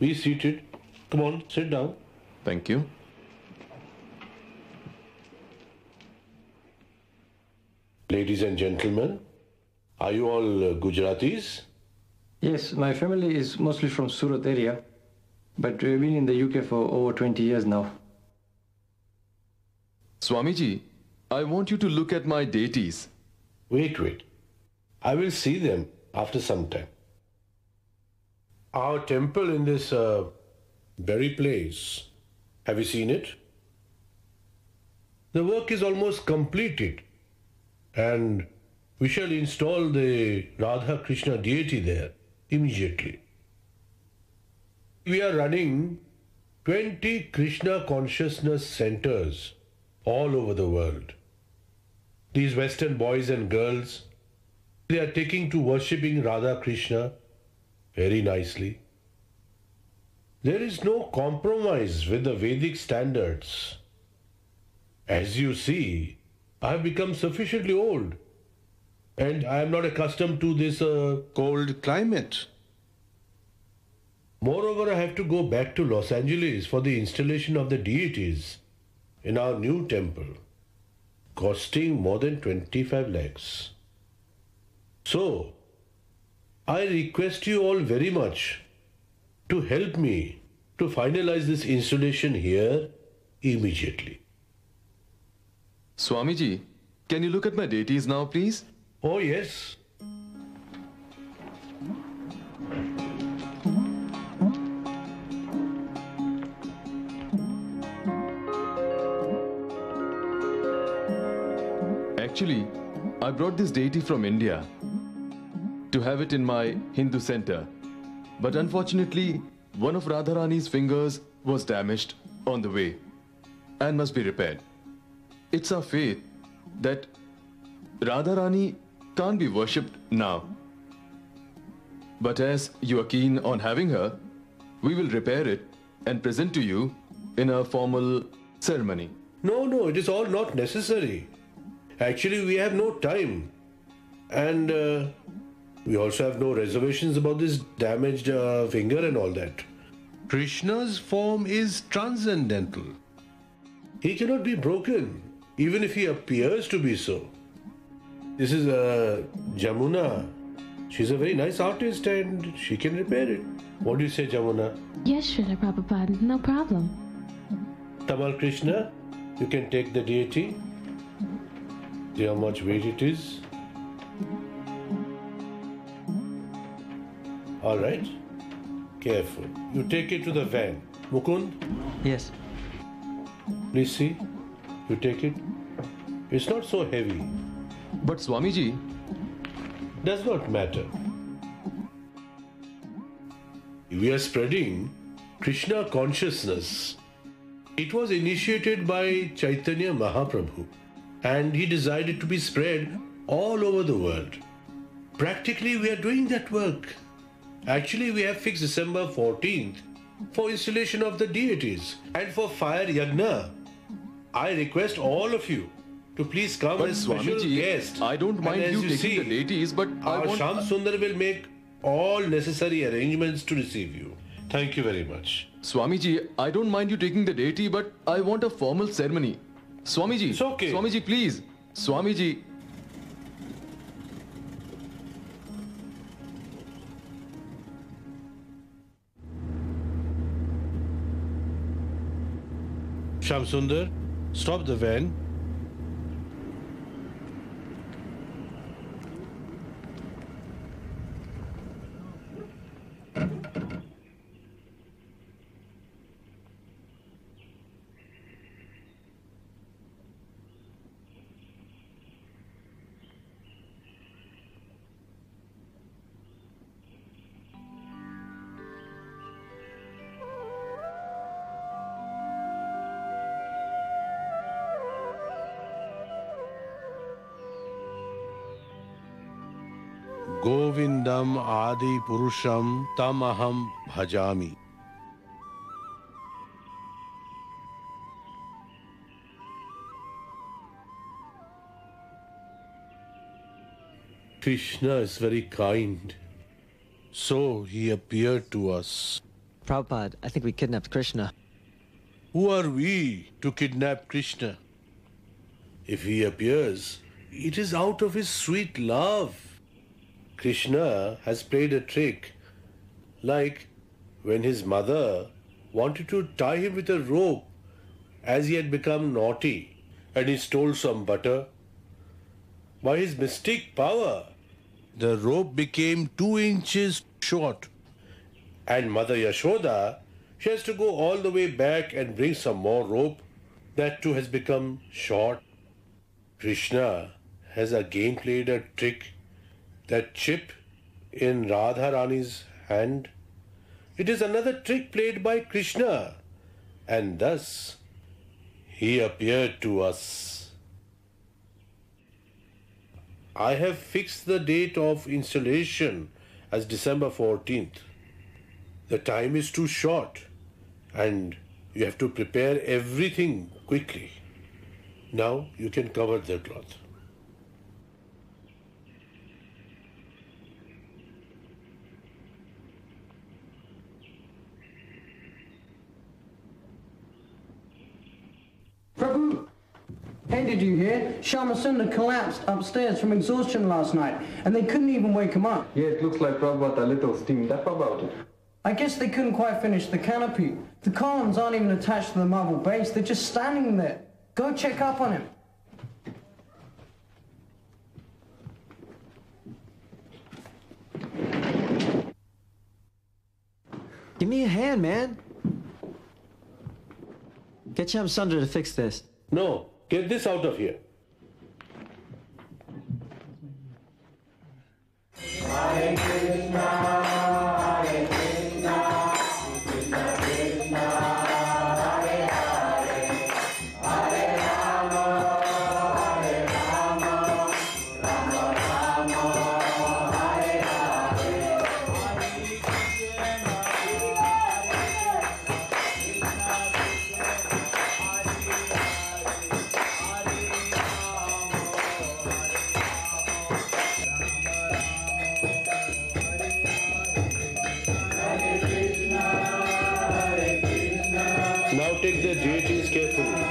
Be seated. Come on, sit down. Thank you. Ladies and gentlemen, are you all Gujaratis? Yes, my family is mostly from Surat area, but we've been in the UK for over 20 years now. Swamiji, I want you to look at my deities. Wait. I will see them after some time. Our temple in this very place, have you seen it? The work is almost completed, and we shall install the Radha Krishna deity there immediately. We are running 20 Krishna consciousness centers all over the world. These Western boys and girls, they are taking to worshipping Radha Krishna very nicely. There is no compromise with the Vedic standards. As you see, I have become sufficiently old, and I am not accustomed to this cold climate. Moreover, I have to go back to Los Angeles for the installation of the deities in our new temple, costing more than 25 lakhs. So, I request you all very much to help me to finalize this installation here immediately. Swamiji, can you look at my deities now, please? Oh, yes. Actually, I brought this deity from India to have it in my Hindu center. But unfortunately, one of Radharani's fingers was damaged on the way and must be repaired. It's our faith that Radharani can't be worshipped now. But as you are keen on having her, we will repair it and present to you in a formal ceremony. No, it is all not necessary. Actually, we have no time. And we also have no reservations about this damaged finger and all that. Krishna's form is transcendental. He cannot be broken, even if he appears to be so. This is Jamuna. She's a very nice artist and she can repair it. What do you say, Jamuna? Yes, Srila Prabhupada, no problem. Tamal Krishna, you can take the deity. See how much weight it is. All right. Careful. You take it to the van. Mukund? Yes. Please see. You take it. It's not so heavy. But Swamiji... Does not matter. We are spreading Krishna consciousness. It was initiated by Chaitanya Mahaprabhu and he decided to be spread all over the world. Practically, we are doing that work. Actually, we have fixed December 14th for installation of the deities and for fire yagna. I request all of you to please come as special Swamiji, guest. I don't mind And as you taking see, the deities, but I our want... Sham Sundar will make all necessary arrangements to receive you. Thank you very much. Swamiji, I don't mind you taking the deity, but I want a formal ceremony. Swamiji, it's okay. Swamiji, please. Swamiji. Sham Sundar, stop the van. Govindam Adi Purusham Tamaham Bhajami. Krishna is very kind. So he appeared to us. Prabhupada, I think we kidnapped Krishna. Who are we to kidnap Krishna? If he appears, it is out of his sweet love. Krishna has played a trick, like when his mother wanted to tie him with a rope as he had become naughty and he stole some butter. By his mystic power, the rope became 2 inches short. And Mother Yashoda, she has to go all the way back and bring some more rope. That too has become short. Krishna has again played a trick. That chip in Radha Rani's hand, it is another trick played by Krishna, and thus he appeared to us. I have fixed the date of installation as December 14th. The time is too short, and you have to prepare everything quickly. Now you can cover the cloth. Prabhu, hey, did you hear? Shama Sundar collapsed upstairs from exhaustion last night, and they couldn't even wake him up. Yeah, it looks like Prabhupada a little steamed up about it. I guess they couldn't quite finish the canopy. The columns aren't even attached to the marble base, they're just standing there. Go check up on him. Give me a hand, man. Get Sham Sundar to fix this. No, get this out of here. Hare Krishna, Hare Krishna, Krishna Krishna, Hare Hare, Hare Rama, Hare Rama, Rama Rama, Hare Hare, select their deities carefully.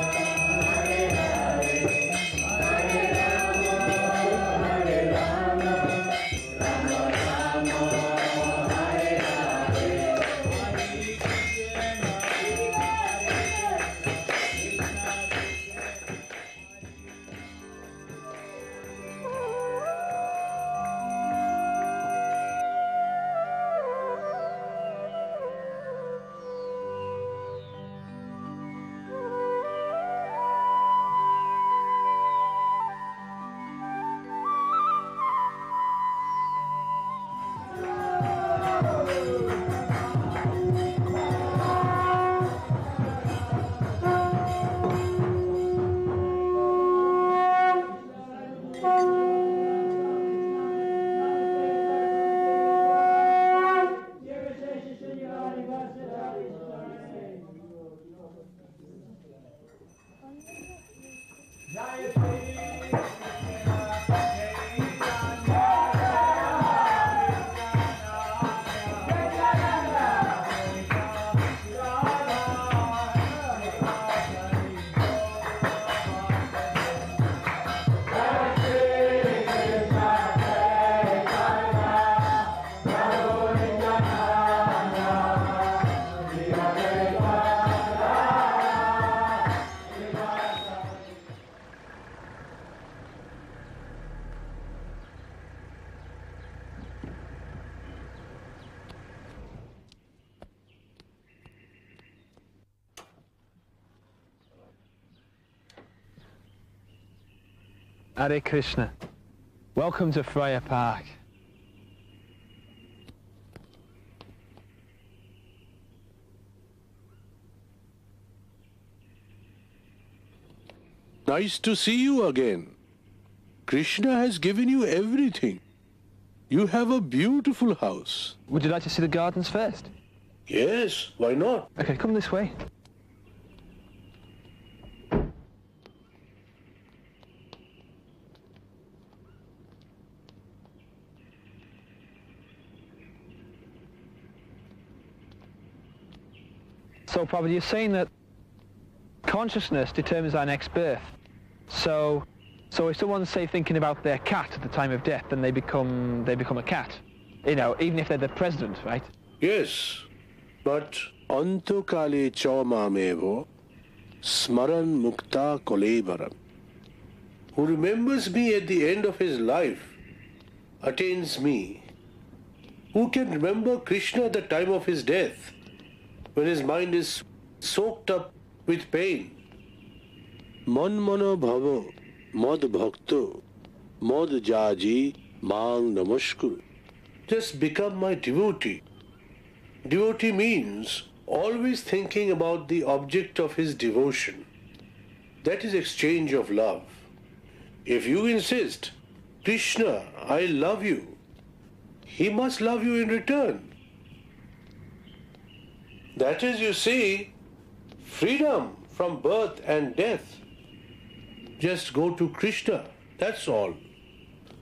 Hare Krishna. Welcome to Friar Park. Nice to see you again. Krishna has given you everything. You have a beautiful house. Would you like to see the gardens first? Yes, why not? Okay, come this way. So, Prabhupada, you're saying that consciousness determines our next birth. So if someone's, say, thinking about their cat at the time of death, then they become a cat. You know, even if they're the president, right? Yes, but Antokale Chaumamevo Smaran Mukta Kolebaram. Who remembers me at the end of his life attains me. Who can remember Krishna at the time of his death, when his mind is soaked up with pain? Man mano bhavo mod bhakto mod jaji mang namaskar. Just become my devotee. Devotee means always thinking about the object of his devotion. That is exchange of love. If you insist, Krishna, I love you, he must love you in return. That is, you see, freedom from birth and death. Just go to Krishna, that's all.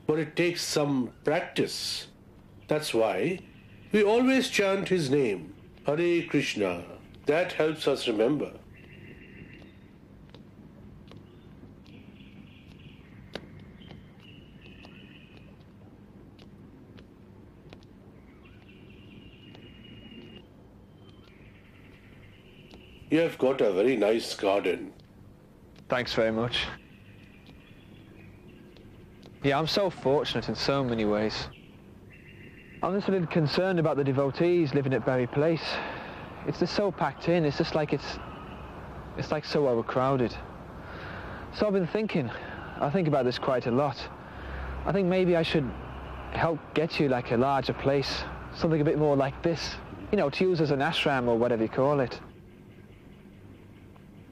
But it takes some practice. That's why we always chant his name, Hare Krishna. That helps us remember. You have got a very nice garden. Thanks very much. Yeah, I'm so fortunate in so many ways. I'm just a little concerned about the devotees living at Berry Place. It's just so packed in. It's just like it's like so overcrowded. So I've been thinking. I think about this quite a lot. I think maybe I should help get you like a larger place, something a bit more like this. You know, to use as an ashram or whatever you call it.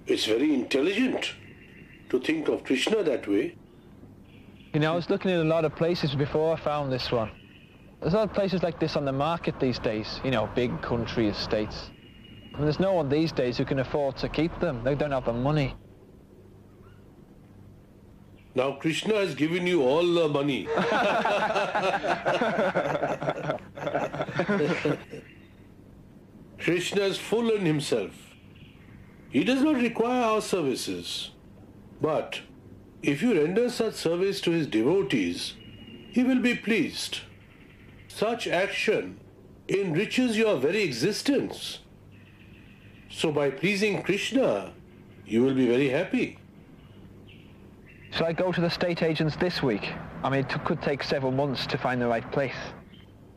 It's very intelligent to think of Krishna that way. You know, I was looking at a lot of places before I found this one. There's a lot of places like this on the market these days, you know, big country estates. I mean, there's no one these days who can afford to keep them. They don't have the money. Now Krishna has given you all the money. Krishna is full in himself. He does not require our services. But if you render such service to his devotees, he will be pleased. Such action enriches your very existence. So by pleasing Krishna, you will be very happy. Shall I go to the state agents this week? I mean, it could take several months to find the right place.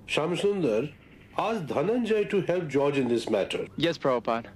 Shamsundar, ask Dhananjay to help George in this matter. Yes, Prabhupada.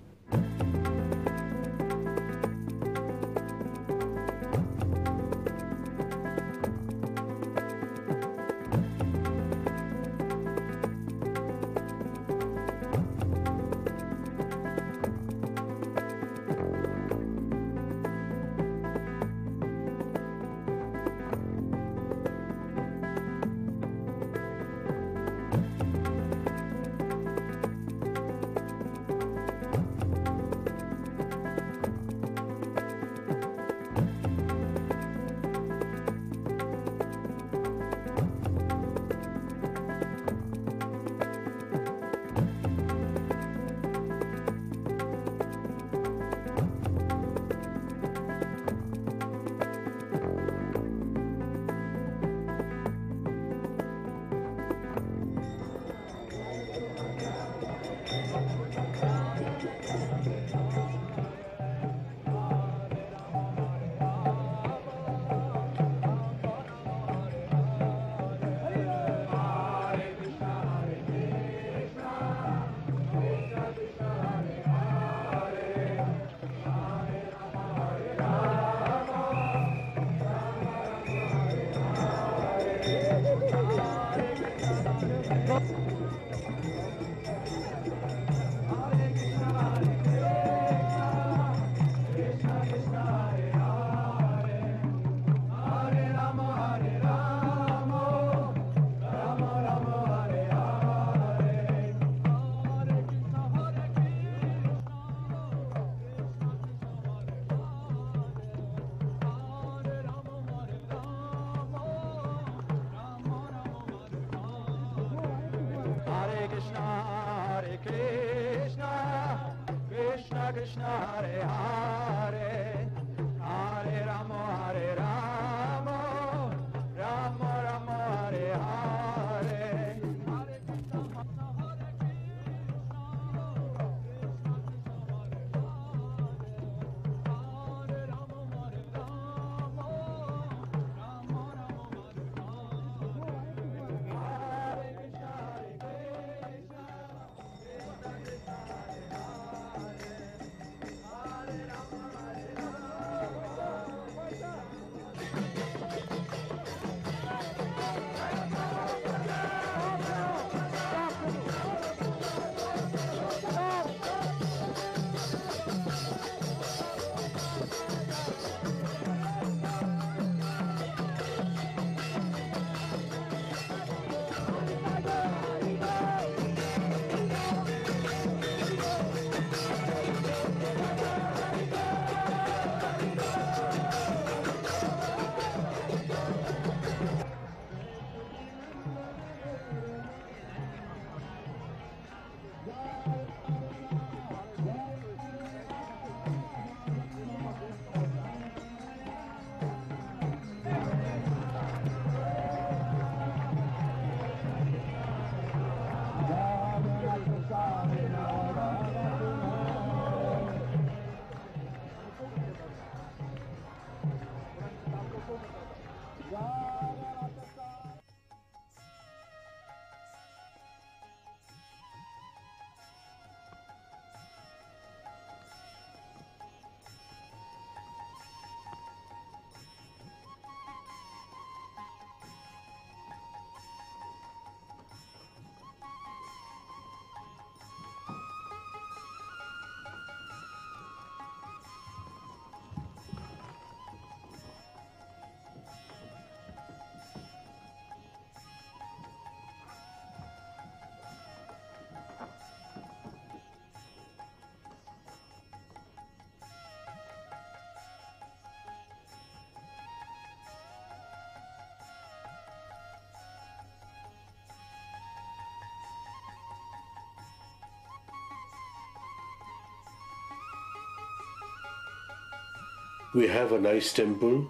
we have a nice temple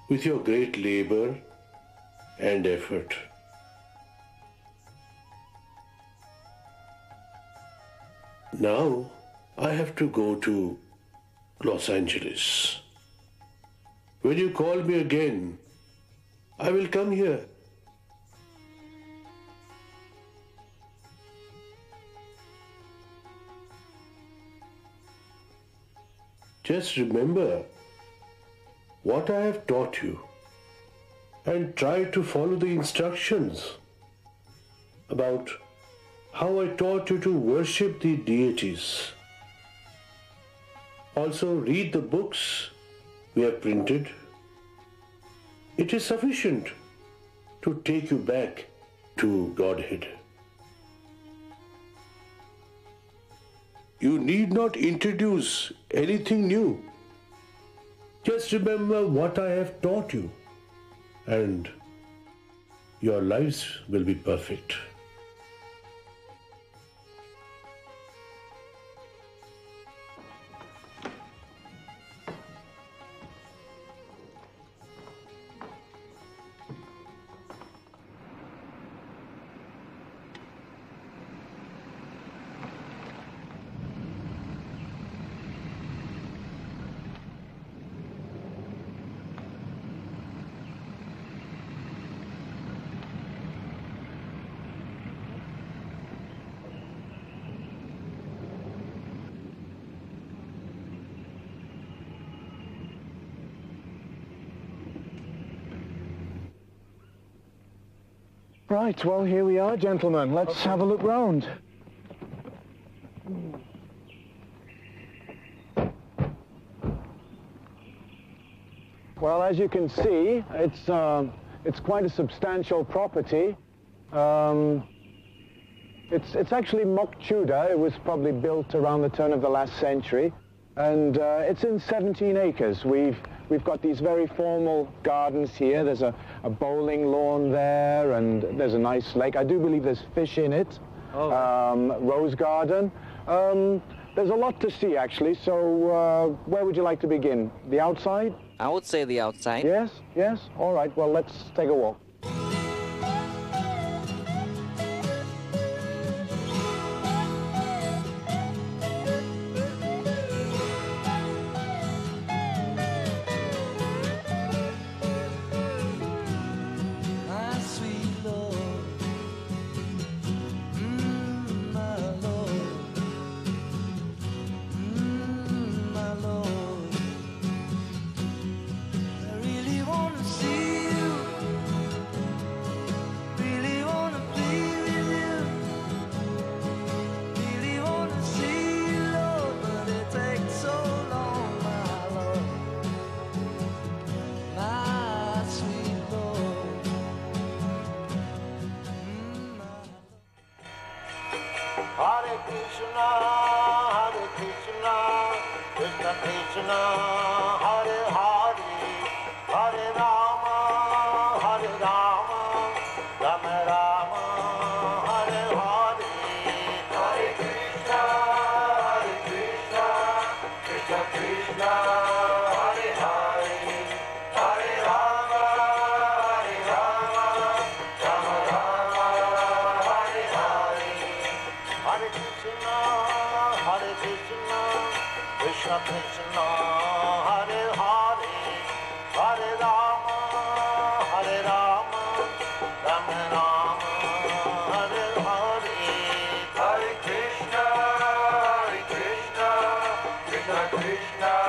with your great labor and effort. Now I have to go to Los Angeles. When you call me again, I will come here. Just remember what I have taught you and try to follow the instructions about how I taught you to worship the deities. Also read the books we have printed. It is sufficient to take you back to Godhead. You need not introduce anything new. Just remember what I have taught you, and your lives will be perfect. Right, well, here we are, gentlemen. Let's have a look round. Well, as you can see, it's quite a substantial property. It's actually Mok Chuda. It was probably built around the turn of the last century, and it's in 17 acres. We've got these very formal gardens here. There's a bowling lawn there, and there's a nice lake. I do believe there's fish in it. Oh. Rose garden. There's a lot to see, actually. So where would you like to begin? The outside? I would say the outside. Yes, yes. All right, well, let's take a walk. Hare Krishna, Krishna Krishna, Hare Hare, Hare Rama, Rama Rama, Hare Hare. Hare Krishna, Krishna Krishna, Hare Hare, Hare Rama, Rama Rama, Hare Hare. Hare Krishna, Krishna Krishna, Hare Hare, Hare Rama, Rama Rama, Hare Hare. Hare Krishna, Krishna Krishna,